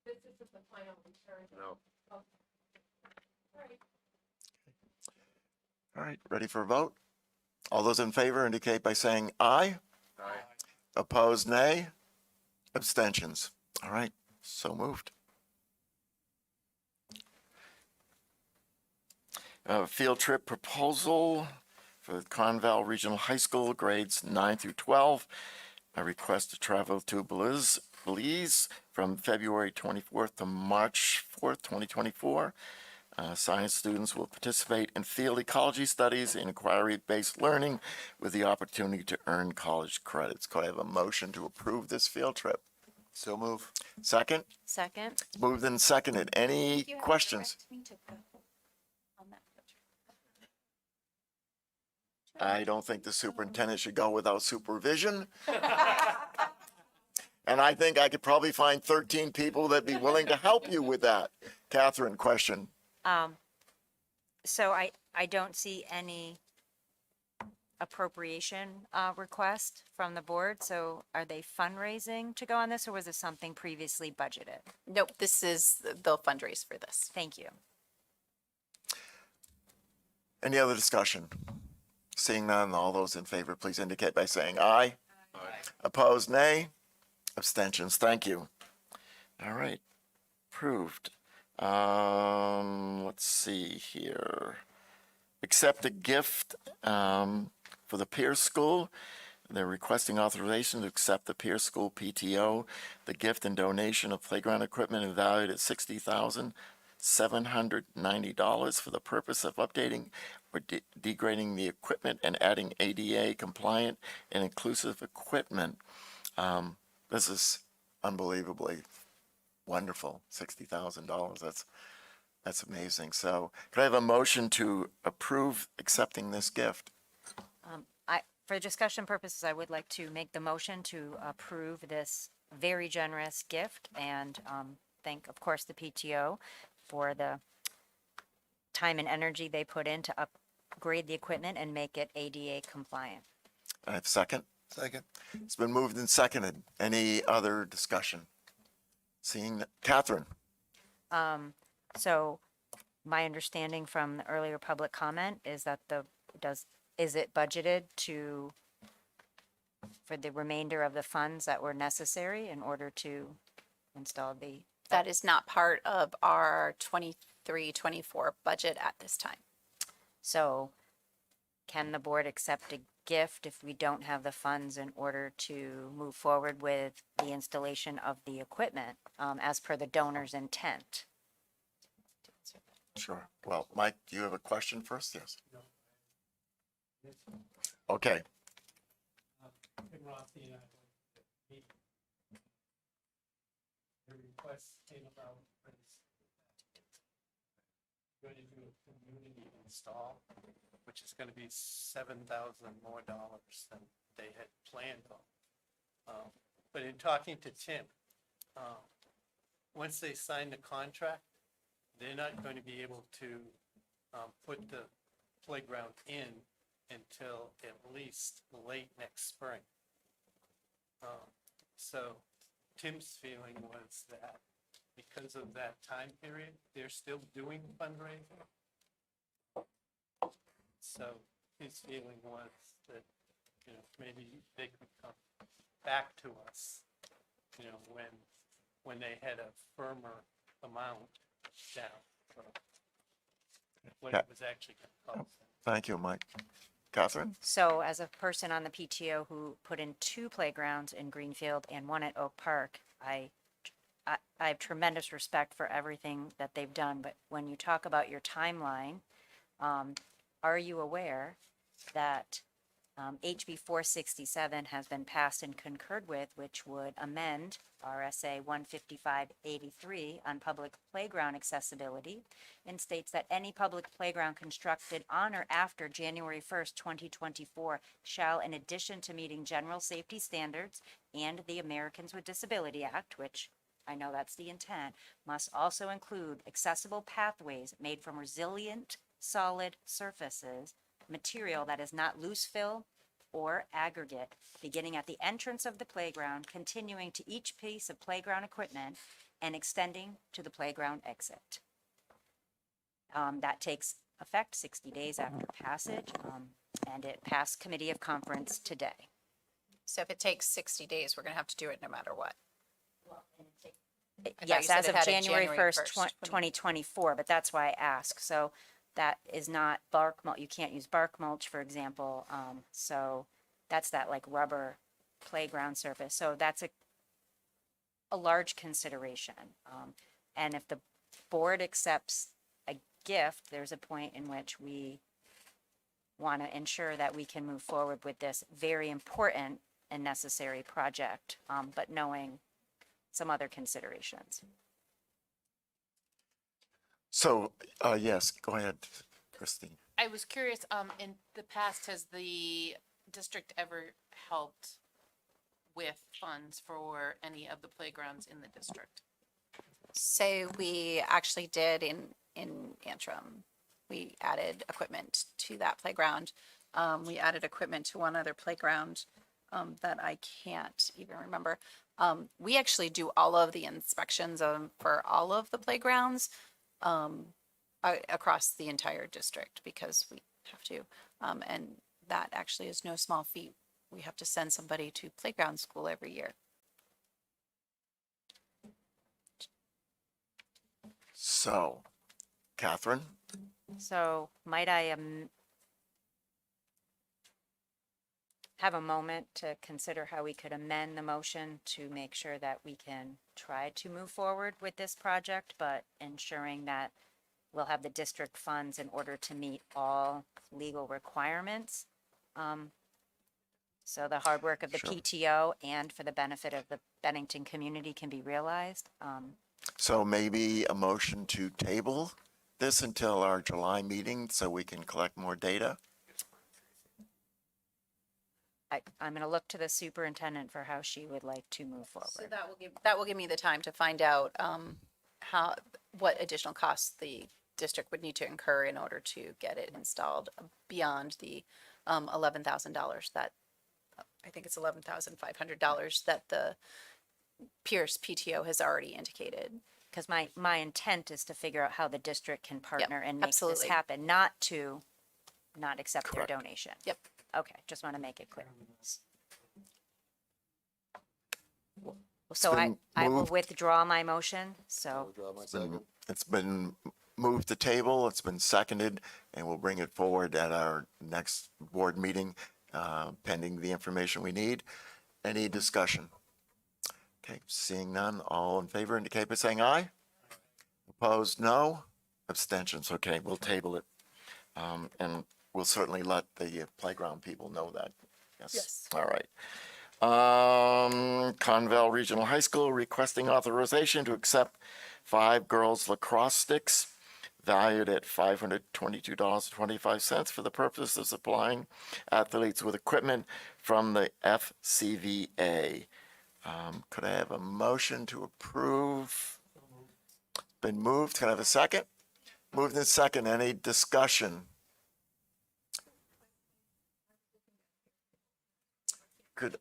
This isn't the final return. No. all right, ready for a vote? All those in favor indicate by saying aye. Aye. Opposed, nay. Abstentions. All right, so moved. Field trip proposal for the Conval Regional High School, grades 9 through 12. A request to travel to Belize from February 24th to March 4th, 2024. Science students will participate in field ecology studies and inquiry-based learning with the opportunity to earn college credits. Could I have a motion to approve this field trip? So move. Second? Second. Moved and seconded. Any questions? I don't think the superintendent should go without supervision. And I think I could probably find 13 people that'd be willing to help you with that. Catherine, question. So I don't see any appropriation request from the board. So are they fundraising to go on this, or was this something previously budgeted? Nope, this is, they'll fundraise for this. Thank you. Any other discussion? Seeing none, all those in favor, please indicate by saying aye. Aye. Opposed, nay. Abstentions, thank you. All right, approved. Let's see here. Accept a gift for the Pierce School. they're requesting authorization to accept the Pierce School PTO, the gift and donation of playground equipment valued at $60,790 for the purpose of updating or degrading the equipment and adding ADA compliant and inclusive equipment. This is unbelievably wonderful. $60,000. That's amazing. So could I have a motion to approve accepting this gift? For discussion purposes, I would like to make the motion to approve this very generous gift and thank, of course, the PTO for the time and energy they put in to upgrade the equipment and make it ADA compliant. I have a second. Second. It's been moved and seconded. Any other discussion? Seeing that, Catherine? So my understanding from the earlier public comment is that is it budgeted for the remainder of the funds that were necessary in order to install the? That is not part of our 23-24 budget at this time. So can the board accept a gift if we don't have the funds in order to move forward with the installation of the equipment as per the donor's intent? Sure. Well, Mike, do you have a question first? Yes. Okay. The request came about for this. Going to do a community install, which is going to be $7,000 more than they had planned on. But in talking to Tim, once they sign the contract, they're not going to be able to put the playground in until at least late next spring. So Tim's feeling was that because of that time period, they're still doing fundraising. So his feeling was that, maybe they could come back to us, when they had a firmer amount down for what it was actually going to cost. Thank you, Mike. Catherine? So as a person on the PTO who put in 2 playgrounds in Greenfield and 1 at Oak Park, I have tremendous respect for everything that they've done. But when you talk about your timeline, are you aware that HB 467 has been passed and concurred with, which would amend RSA 15583 on public playground accessibility, and states that any public playground constructed on or after January 1st, 2024 shall, in addition to meeting general safety standards and the Americans with Disability Act, which I know that's the intent, must also include accessible pathways made from resilient solid surfaces, material that is not loose fill or aggregate, beginning at the entrance of the playground, continuing to each piece of playground equipment, and extending to the playground exit. That takes effect 60 days after passage, and it passed committee of conference today. So if it takes 60 days, we're going to have to do it no matter what. Yes, as of January 1st, 2024, but that's why I ask. So that is not bark mulch. You can't use bark mulch, for example. So that's that like rubber playground surface. So that's a large consideration. And if the board accepts a gift, there's a point in which we want to ensure that we can move forward with this very important and necessary project, but knowing some other considerations. So, yes, go ahead, Christine. I was curious, in the past, has the district ever helped with funds for any of the playgrounds in the district? So we actually did in Antrim. We added equipment to that playground. We added equipment to one other playground that I can't even remember. We actually do all of the inspections for all of the playgrounds across the entire district because we have to. And that actually is no small feat. We have to send somebody to playground school every year. So, Catherine? So might I have a moment to consider how we could amend the motion to make sure that we can try to move forward with this project, but ensuring that we'll have the district funds in order to meet all legal requirements. So the hard work of the Sure. PTO and for the benefit of the Bennington community can be realized. So maybe a motion to table this until our July meeting so we can collect more data? I'm going to look to the superintendent for how she would like to move So forward. that will give me the time to find out what additional costs the district would need to incur in order to get it installed beyond the $11,000 that, I think it's $11,500 that the Pierce PTO has already indicated. Because my intent is to figure out how the district can partner and make this absolutely. happen, not accept Correct. their donation. Yep. Okay, just want to make it clear. So been I will moved. withdraw my motion, so. Withdraw my second. It's been moved to table, it's been seconded, and we'll bring it forward at our next board meeting, pending the information we need. Any discussion? Okay, seeing none, all in favor indicate by saying aye. Opposed, no. Abstentions, okay, we'll table it. And we'll certainly let the playground people know that. Yes. All right. Conval Regional High School requesting authorization to accept 5 girls lacrosse sticks valued at $522.25 for the purpose of supplying athletes with equipment from the FCVA. Could I have a motion to approve? Been moved. Can I have a second? Moved in second. Any discussion? Could,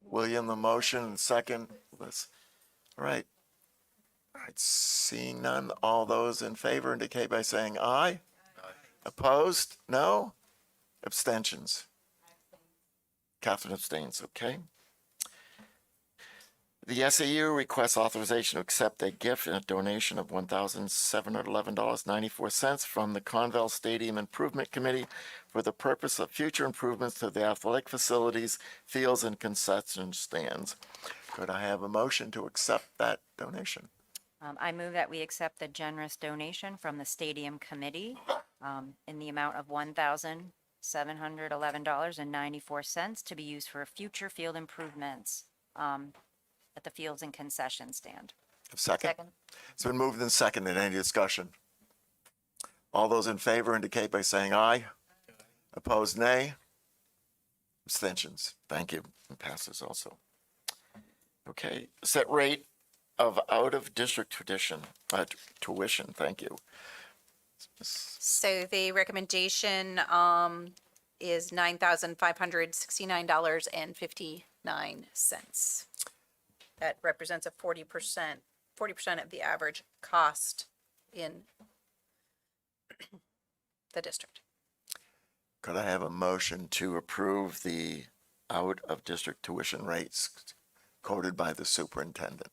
William, the motion, second. All right. All right, seeing none, all those in favor indicate by saying aye. Opposed? No? Abstentions? Catherine abstains, okay. The SAU requests authorization to accept a gift and a donation of $1,711.94 from the Conval Stadium Improvement Committee for the purpose of future improvements to the athletic facilities, fields, and concession stands. Could I have a motion to accept that donation? I move that we accept the generous donation from the Stadium Committee in the amount of $1,711.94 to be used for future field improvements at the fields and concession stand. Second? It's been moved and seconded. Any discussion? All those in favor indicate by saying aye. Opposed, nay. Abstentions. Thank you. It passes also. Okay, set rate of out-of-district tuition. Thank you. So the recommendation is $9,569.59. That represents a 40% of the average cost in the district. Could I have a motion to approve the out-of-district tuition rates quoted by the superintendent?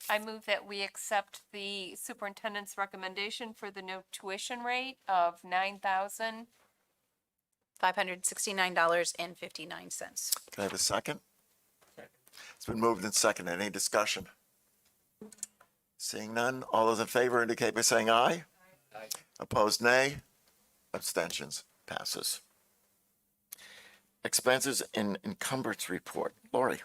I move that we accept the superintendent's recommendation for the new tuition rate of $569.59. Can I have a second? It's been moved and seconded. Any discussion? Seeing none, all those in favor indicate by saying aye. Aye. Opposed, nay. Abstentions. Passes. Expenses and encumbrance report. Lori.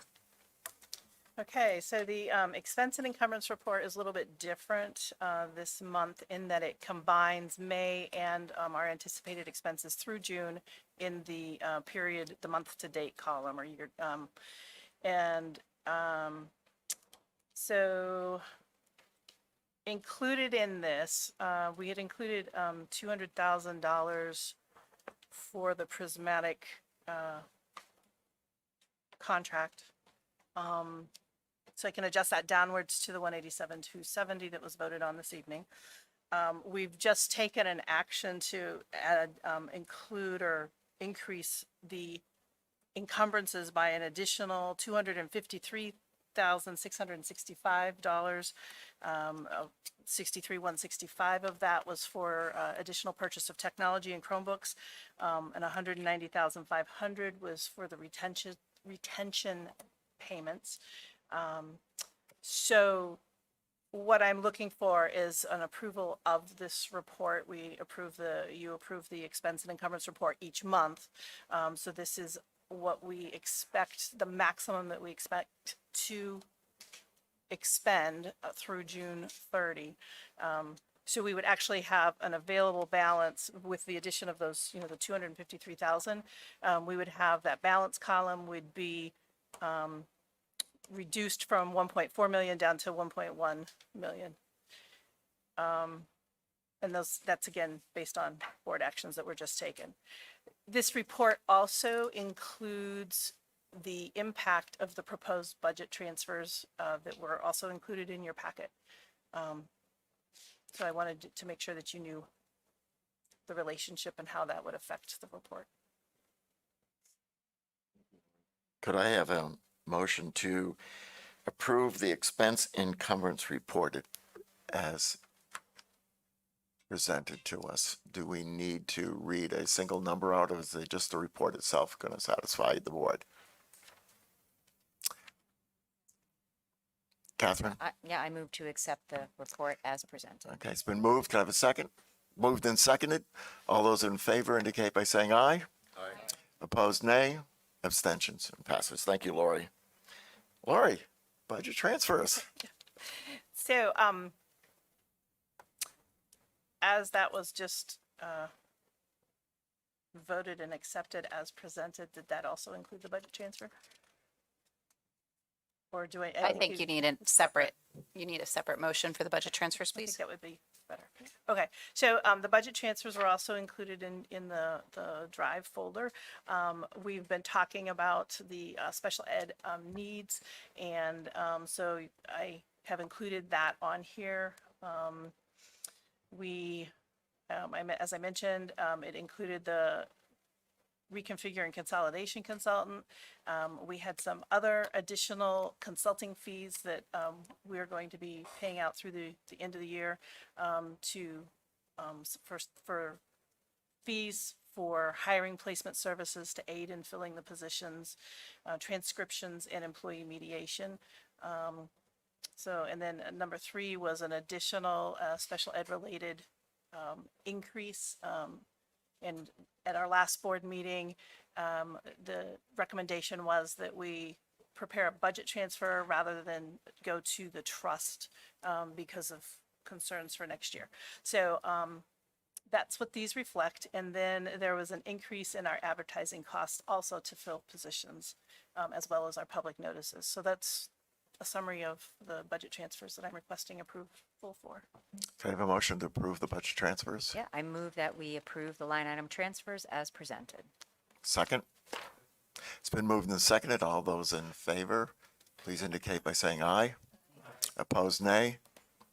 Okay, so the expense and encumbrance report is a little bit different this month in that it combines May and our anticipated expenses through June in the period, the month-to-date column or year. So included in this, we had included $200,000 for the prismatic contract. So I can adjust that downwards to the 187,270 that was voted on this evening. We've just taken an action to add, include or increase the encumbrances by an additional $253,000 $63,665. 63,165 of that was for additional purchase of technology and Chromebooks, and 190,500 was for the retention payments. So what I'm looking for is an approval of this report. You approve the expense and encumbrance report each month. So this is what we expect, the maximum that we expect to expend through June 30. So we would actually have an available balance with the addition of those, the 253,000. We would have that balance column would be reduced from 1.4 million down to 1.1 million. And that's again based on board actions that were just taken. This report also includes the impact of the proposed budget transfers that were also included in your packet. So I wanted to make sure that you knew the relationship and how that would affect the report. Could I have a motion to approve the expense encumbrance report as presented to us? Do we need to read a single number out, or is it just the report itself going to satisfy the board? Catherine? Yeah, I move to accept the report as presented. Okay, it's been moved. Can I have a second? Moved and seconded. All those in favor indicate by saying aye. Aye. Opposed, nay. Abstentions. Passes. Thank you, Lori. Lori, budget transfers. So, as that was just voted and accepted as presented, did that also include the budget transfer? Or do I? I think you need a separate motion for the budget transfers, I think please. that would be better. Okay, so the budget transfers were also included in the drive folder. We've been talking about the special ed needs, and so I have included that on here. As I mentioned, it included the reconfigure and consolidation consultant. We had some other additional consulting fees that we're going to be paying out through the end of the year for fees for hiring placement services to aid in filling the positions, transcriptions, and employee mediation. And then number 3 was an additional special ed related increase. And at our last board meeting, the recommendation was that we prepare a budget transfer rather than go to the trust because of concerns for next year. So that's what these reflect. And then there was an increase in our advertising costs also to fill positions, as well as our public notices. So that's a summary of the budget transfers that I'm requesting approval for. Can I have a motion to approve the budget transfers? Yeah, I move that we approve the line item transfers as presented. Second? It's been moved and seconded. All those in favor, please indicate by saying aye. Opposed, nay.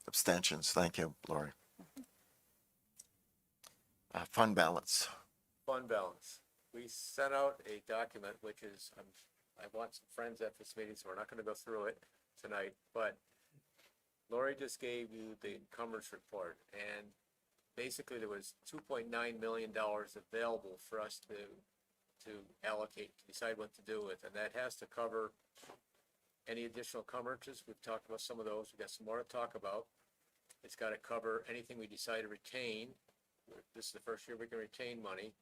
Abstentions. Thank you, Lori. Fund balance. Fund balance. We sent out a document, which is, I want some friends at this meeting, so we're not going to go through it tonight, but Lori just gave you the encumbrance report, and basically there was $2.9 million available for us to allocate, to decide what to do with, and that has to cover any additional encumbrances. We've talked about some of those. We've got some more to talk about. It's got to cover anything we decide to retain. This is the first year we can retain money.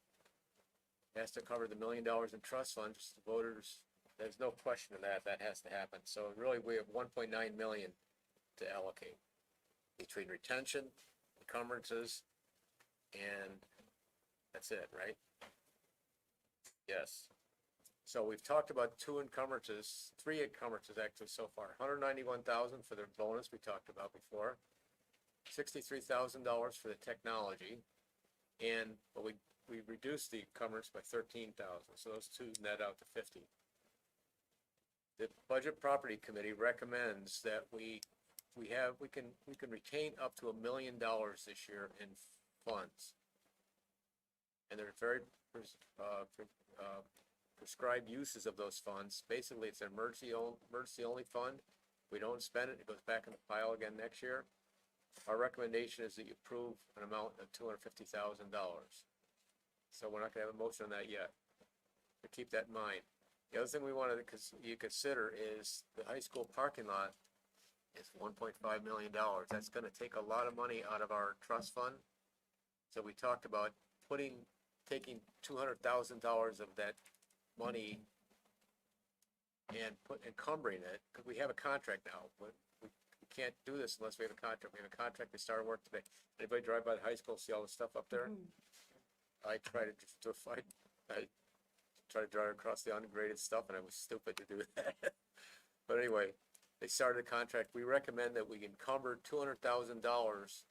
It has to cover the $1 million in trust funds. The voters, there's no question of that. That has to happen. So really, we have 1.9 million to allocate between retention, encumbrances, and that's it, right? Yes. So we've talked about 3 encumbrances actually so far. 191,000 for the bonus we talked about before, $63,000 for the technology, but we reduced the encumbrance by 13,000. So those two net out to 50. The Budget Property Committee recommends that we can retain up to $1 million this year in funds, and they're very prescribed uses of those funds. Basically, it's an emergency only fund. We don't spend it, it goes back in the pile again next year. Our recommendation is that you approve an amount of $250,000. So we're not gonna have a motion on that yet. But keep that in mind. The other thing we wanted you consider is the high school parking lot is $1.5 million. That's gonna take a lot of money out of our trust fund. So we talked about taking $200,000 of that money and encumbering it, because we have a contract now, but we can't do this unless we have a contract. We have a contract, we started work today. Anybody drive by the high school, see all the stuff up there? I try to drive across the ungraded stuff, and I was stupid to do that. But anyway, they started a contract. We recommend that we encumber $200,000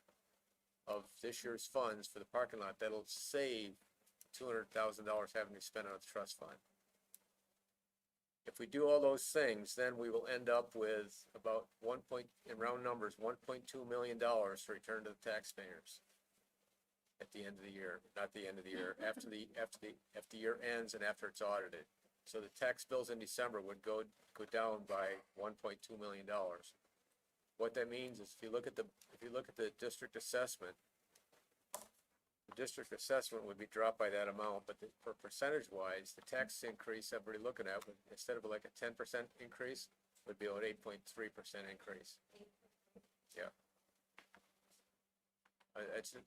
of this year's funds for the parking lot. That'll save $200,000 having to spend on the trust fund. If we do all those things, then we will end up with about in round numbers, $1.2 million to return to the taxpayers at the end of the year, not the end of the year, after the year ends and after it's audited. So the tax bills in December would go down by $1.2 million. What that means is if you look at the district assessment, the district assessment would be dropped by that amount, but for percentage wise, the tax increase that we're looking at would, instead of like a 10% increase, would be an 8.3% increase. Yeah.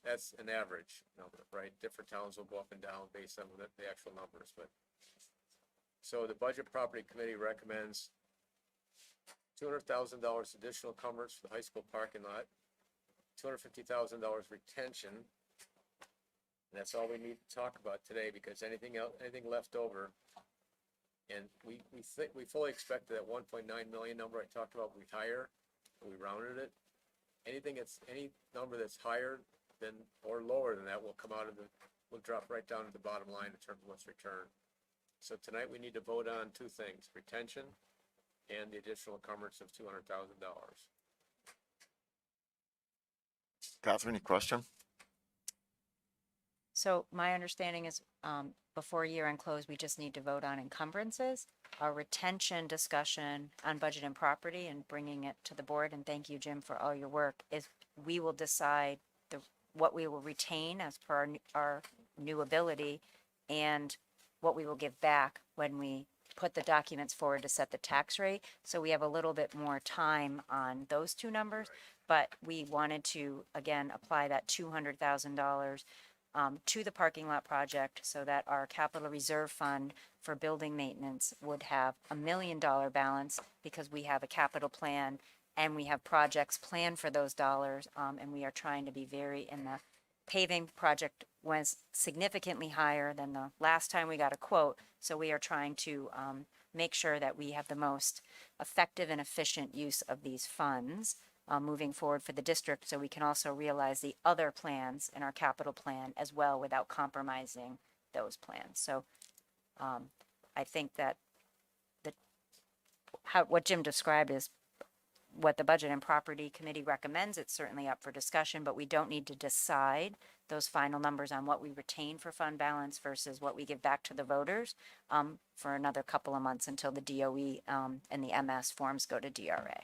That's an average number, right? Different towns will go up and down based on the actual numbers, but. So the Budget Property Committee recommends $200,000 additional encumbrance for the high school parking lot, $250,000 retention. And that's all we need to talk about today, because anything left over, and we fully expect that 1.9 million number I talked about, we higher, we rounded it. Any number that's higher than or lower than that will drop right down to the bottom line in terms of what's returned. So tonight we need to vote on two things: retention and the additional encumbrance of $200,000. Catherine, any question? So my understanding is, before year-end close, we just need to vote on encumbrances. Our retention discussion on budget and property and bringing it to the board, and thank you, Jim, for all your work, is we will decide what we will retain as per our new ability and what we will give back when we put the documents forward to set the tax rate. So we have a little bit more time on those two numbers, but we wanted to, again, apply that $200,000 to the parking lot project so that our capital reserve fund for building maintenance would have $1 million balance, because we have a capital plan and we have projects planned for those dollars. And we are trying to be in the paving project was significantly higher than the last time we got a quote. So we are trying to make sure that we have the most effective and efficient use of these funds moving forward for the district, so we can also realize the other plans in our capital plan as well without compromising those plans. So I think that what Jim described is what the Budget and Property Committee recommends. It's certainly up for discussion, but we don't need to decide those final numbers on what we retain for fund balance versus what we give back to the voters for another couple of months until the DOE and the MS forms go to DRA.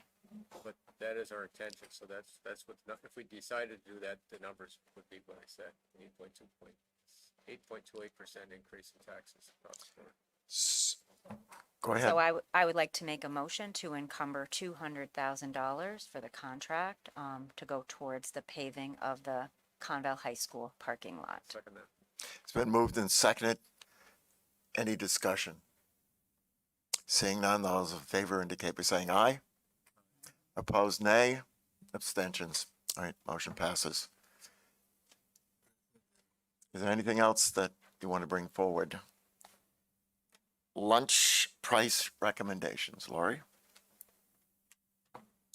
But that is our intention, so that's what, if we decided to do that, the numbers would be what I said, 8.28% increase in taxes across the board. Go ahead. So I would like to make a motion to encumber $200,000 for the contract to go towards the paving of the Conval High School parking lot. Second that. It's been moved and seconded. Any discussion? Seeing none, those in favor indicate by saying aye. Opposed, nay. Abstentions. All right, motion passes. Is there anything else that you want to bring forward? Lunch price recommendations, Lori?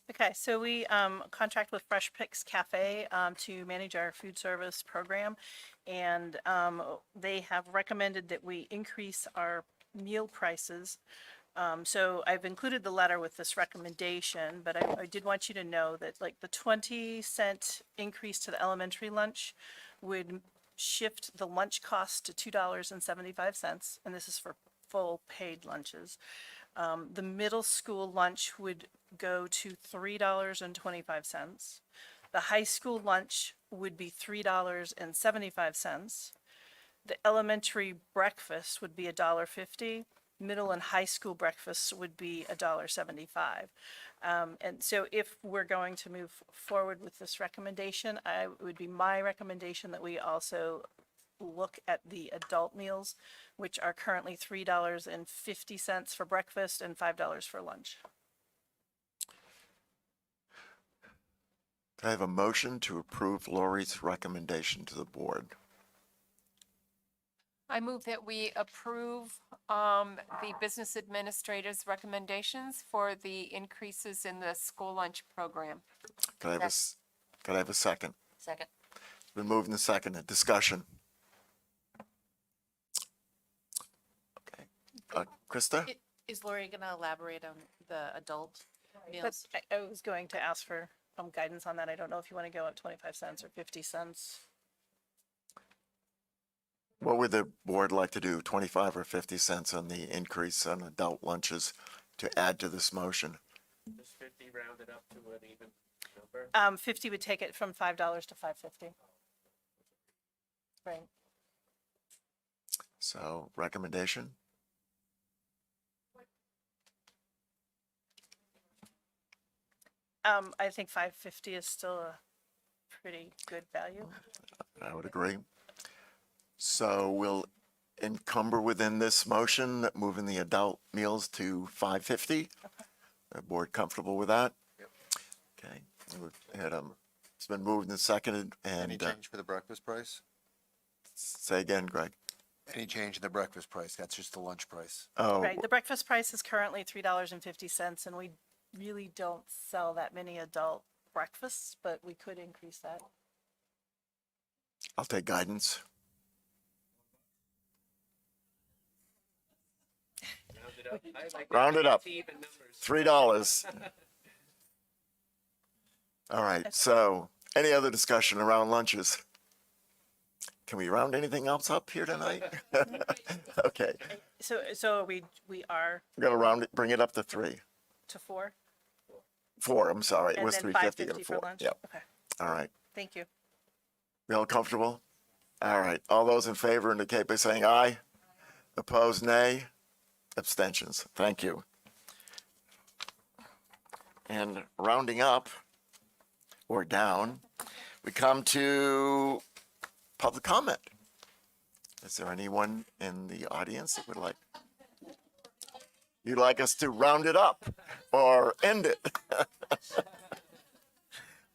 Okay, so we contract with Fresh Picks Cafe to manage our food service program, and they have recommended that we increase our meal prices. So I've included the letter with this recommendation, but I did want you to know that like the 20-cent increase to the elementary lunch would shift the lunch cost to $2.75, and this is for full paid lunches. The middle school lunch would go to $3.25. The high school lunch would be $3.75. The elementary breakfast would be $1.50. Middle and high school breakfasts would be $1.75. And so if we're going to move forward with this recommendation, it would be my recommendation that we also look at the adult meals, which are currently $3.50 for breakfast and $5 for lunch. Can I have a motion to approve Lori's recommendation to the board? I move that we approve the business administrator's recommendations for the increases in the school lunch program. Can I have a second? Second. It's been moved and seconded. Discussion. Okay. Krista? Is Lori going to elaborate on the adult meals? That's, I was going to ask for guidance on that. I don't know if you want to go at 25 cents or 50 cents. What would the board like to do, 25 or 50 cents on the increase on adult lunches to add to this motion? Just 50 rounded up to an even number? 50 would take it from $5 to $5.50. Right. So recommendation? I think $5.50 is still a pretty good value. I would agree. So we'll encumber within this motion, moving the adult meals to $5.50. The board comfortable with that? Yep. Okay. It's been moved and seconded, Any and change for the breakfast price? say again, Greg. Any change in the breakfast price? That's just the lunch price. Oh, Right. The breakfast price is currently $3.50, and we really don't sell that many adult breakfasts, but we could increase that. I'll take guidance. Round it up. $3. All right. So any other discussion around lunches? Can we round anything else up here tonight? Okay. So we are We're gonna round it, bring it up to 3. to 4? 4, I'm sorry. It And was then 350 $5.50 and for 4. lunch? Yep. Okay, All right. thank you. We all comfortable? All right. All those in favor indicate by saying aye. Opposed, nay. Abstentions. Thank you. And rounding up or down, we come to public comment. Is there anyone in the audience that would like? You'd like us to round it up or end it?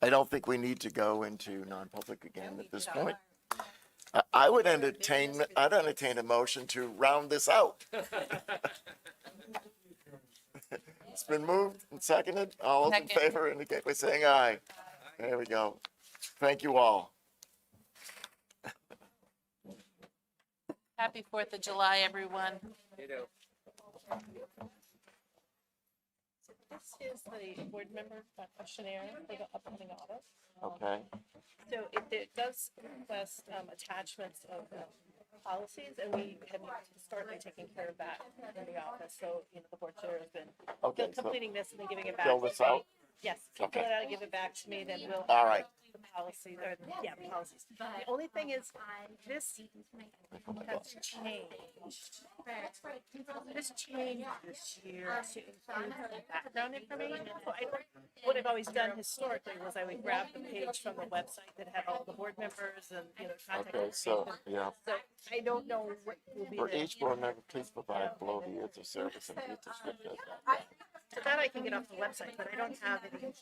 I don't think we need to go into non-public again at this point. I'd entertain a motion to round this out. It's been moved and seconded. All those in Second. favor indicate by saying aye. There we go. Thank you all. Happy 4th of July, everyone. You know, This is the board member questionnaire for the upcoming audit. Okay. So it does request attachments of policies, and we have historically taken care of that in the office. So, the board chair has been Okay, so completing this and then giving it back. fill this out? Yes, fill Okay. it out and give it back to me, then we'll. All right. The policies, the policies. The only thing is, this has changed. This changed this year to include the background information. So what I've always done historically was I would grab the page from the website that had all the board members and, contact Okay, so, information. yeah. So I don't know what will be For the. each board member, please provide below the years of service and each description. So that I can get off the website, but I don't have any,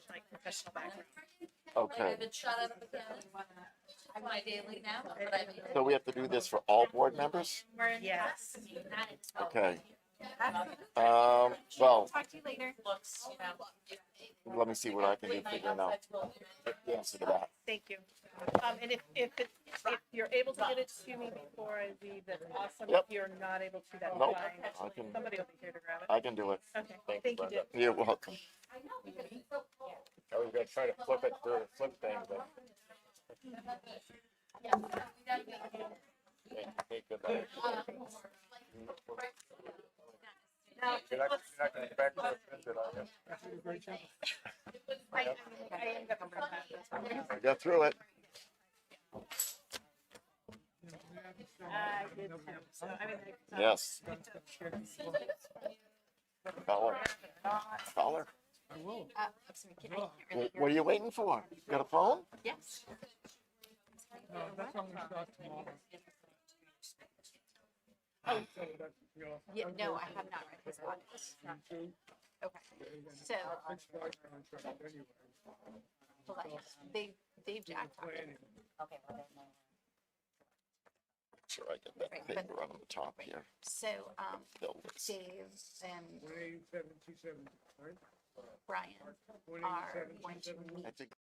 like professional background. Okay. So we have to do this for all board members? Yes. Okay. Well, Talk to you later. let me see what I can do figuring out the answer to that. Thank you. And if you're able to get it to me before I leave, that's awesome. Yep. If you're not able to, that's Nope. fine. I can- Somebody will be here to grab it. I can do it. Okay, Thank thank you, Brenda. Dick. You're welcome. I was gonna try to flip it through the flip thing, but. Okay, good night. You're not gonna go back to the visit, are you? I got through it. Yes. Caller. Caller. What are you waiting for? Got a phone? Yes. Yeah, no, I have not read his audit. Okay, so. Hold on, they've jacked on it. Okay. Sure, I get that Right, paper on the top here. So, Bill list. Dave and Brian are going to meet I think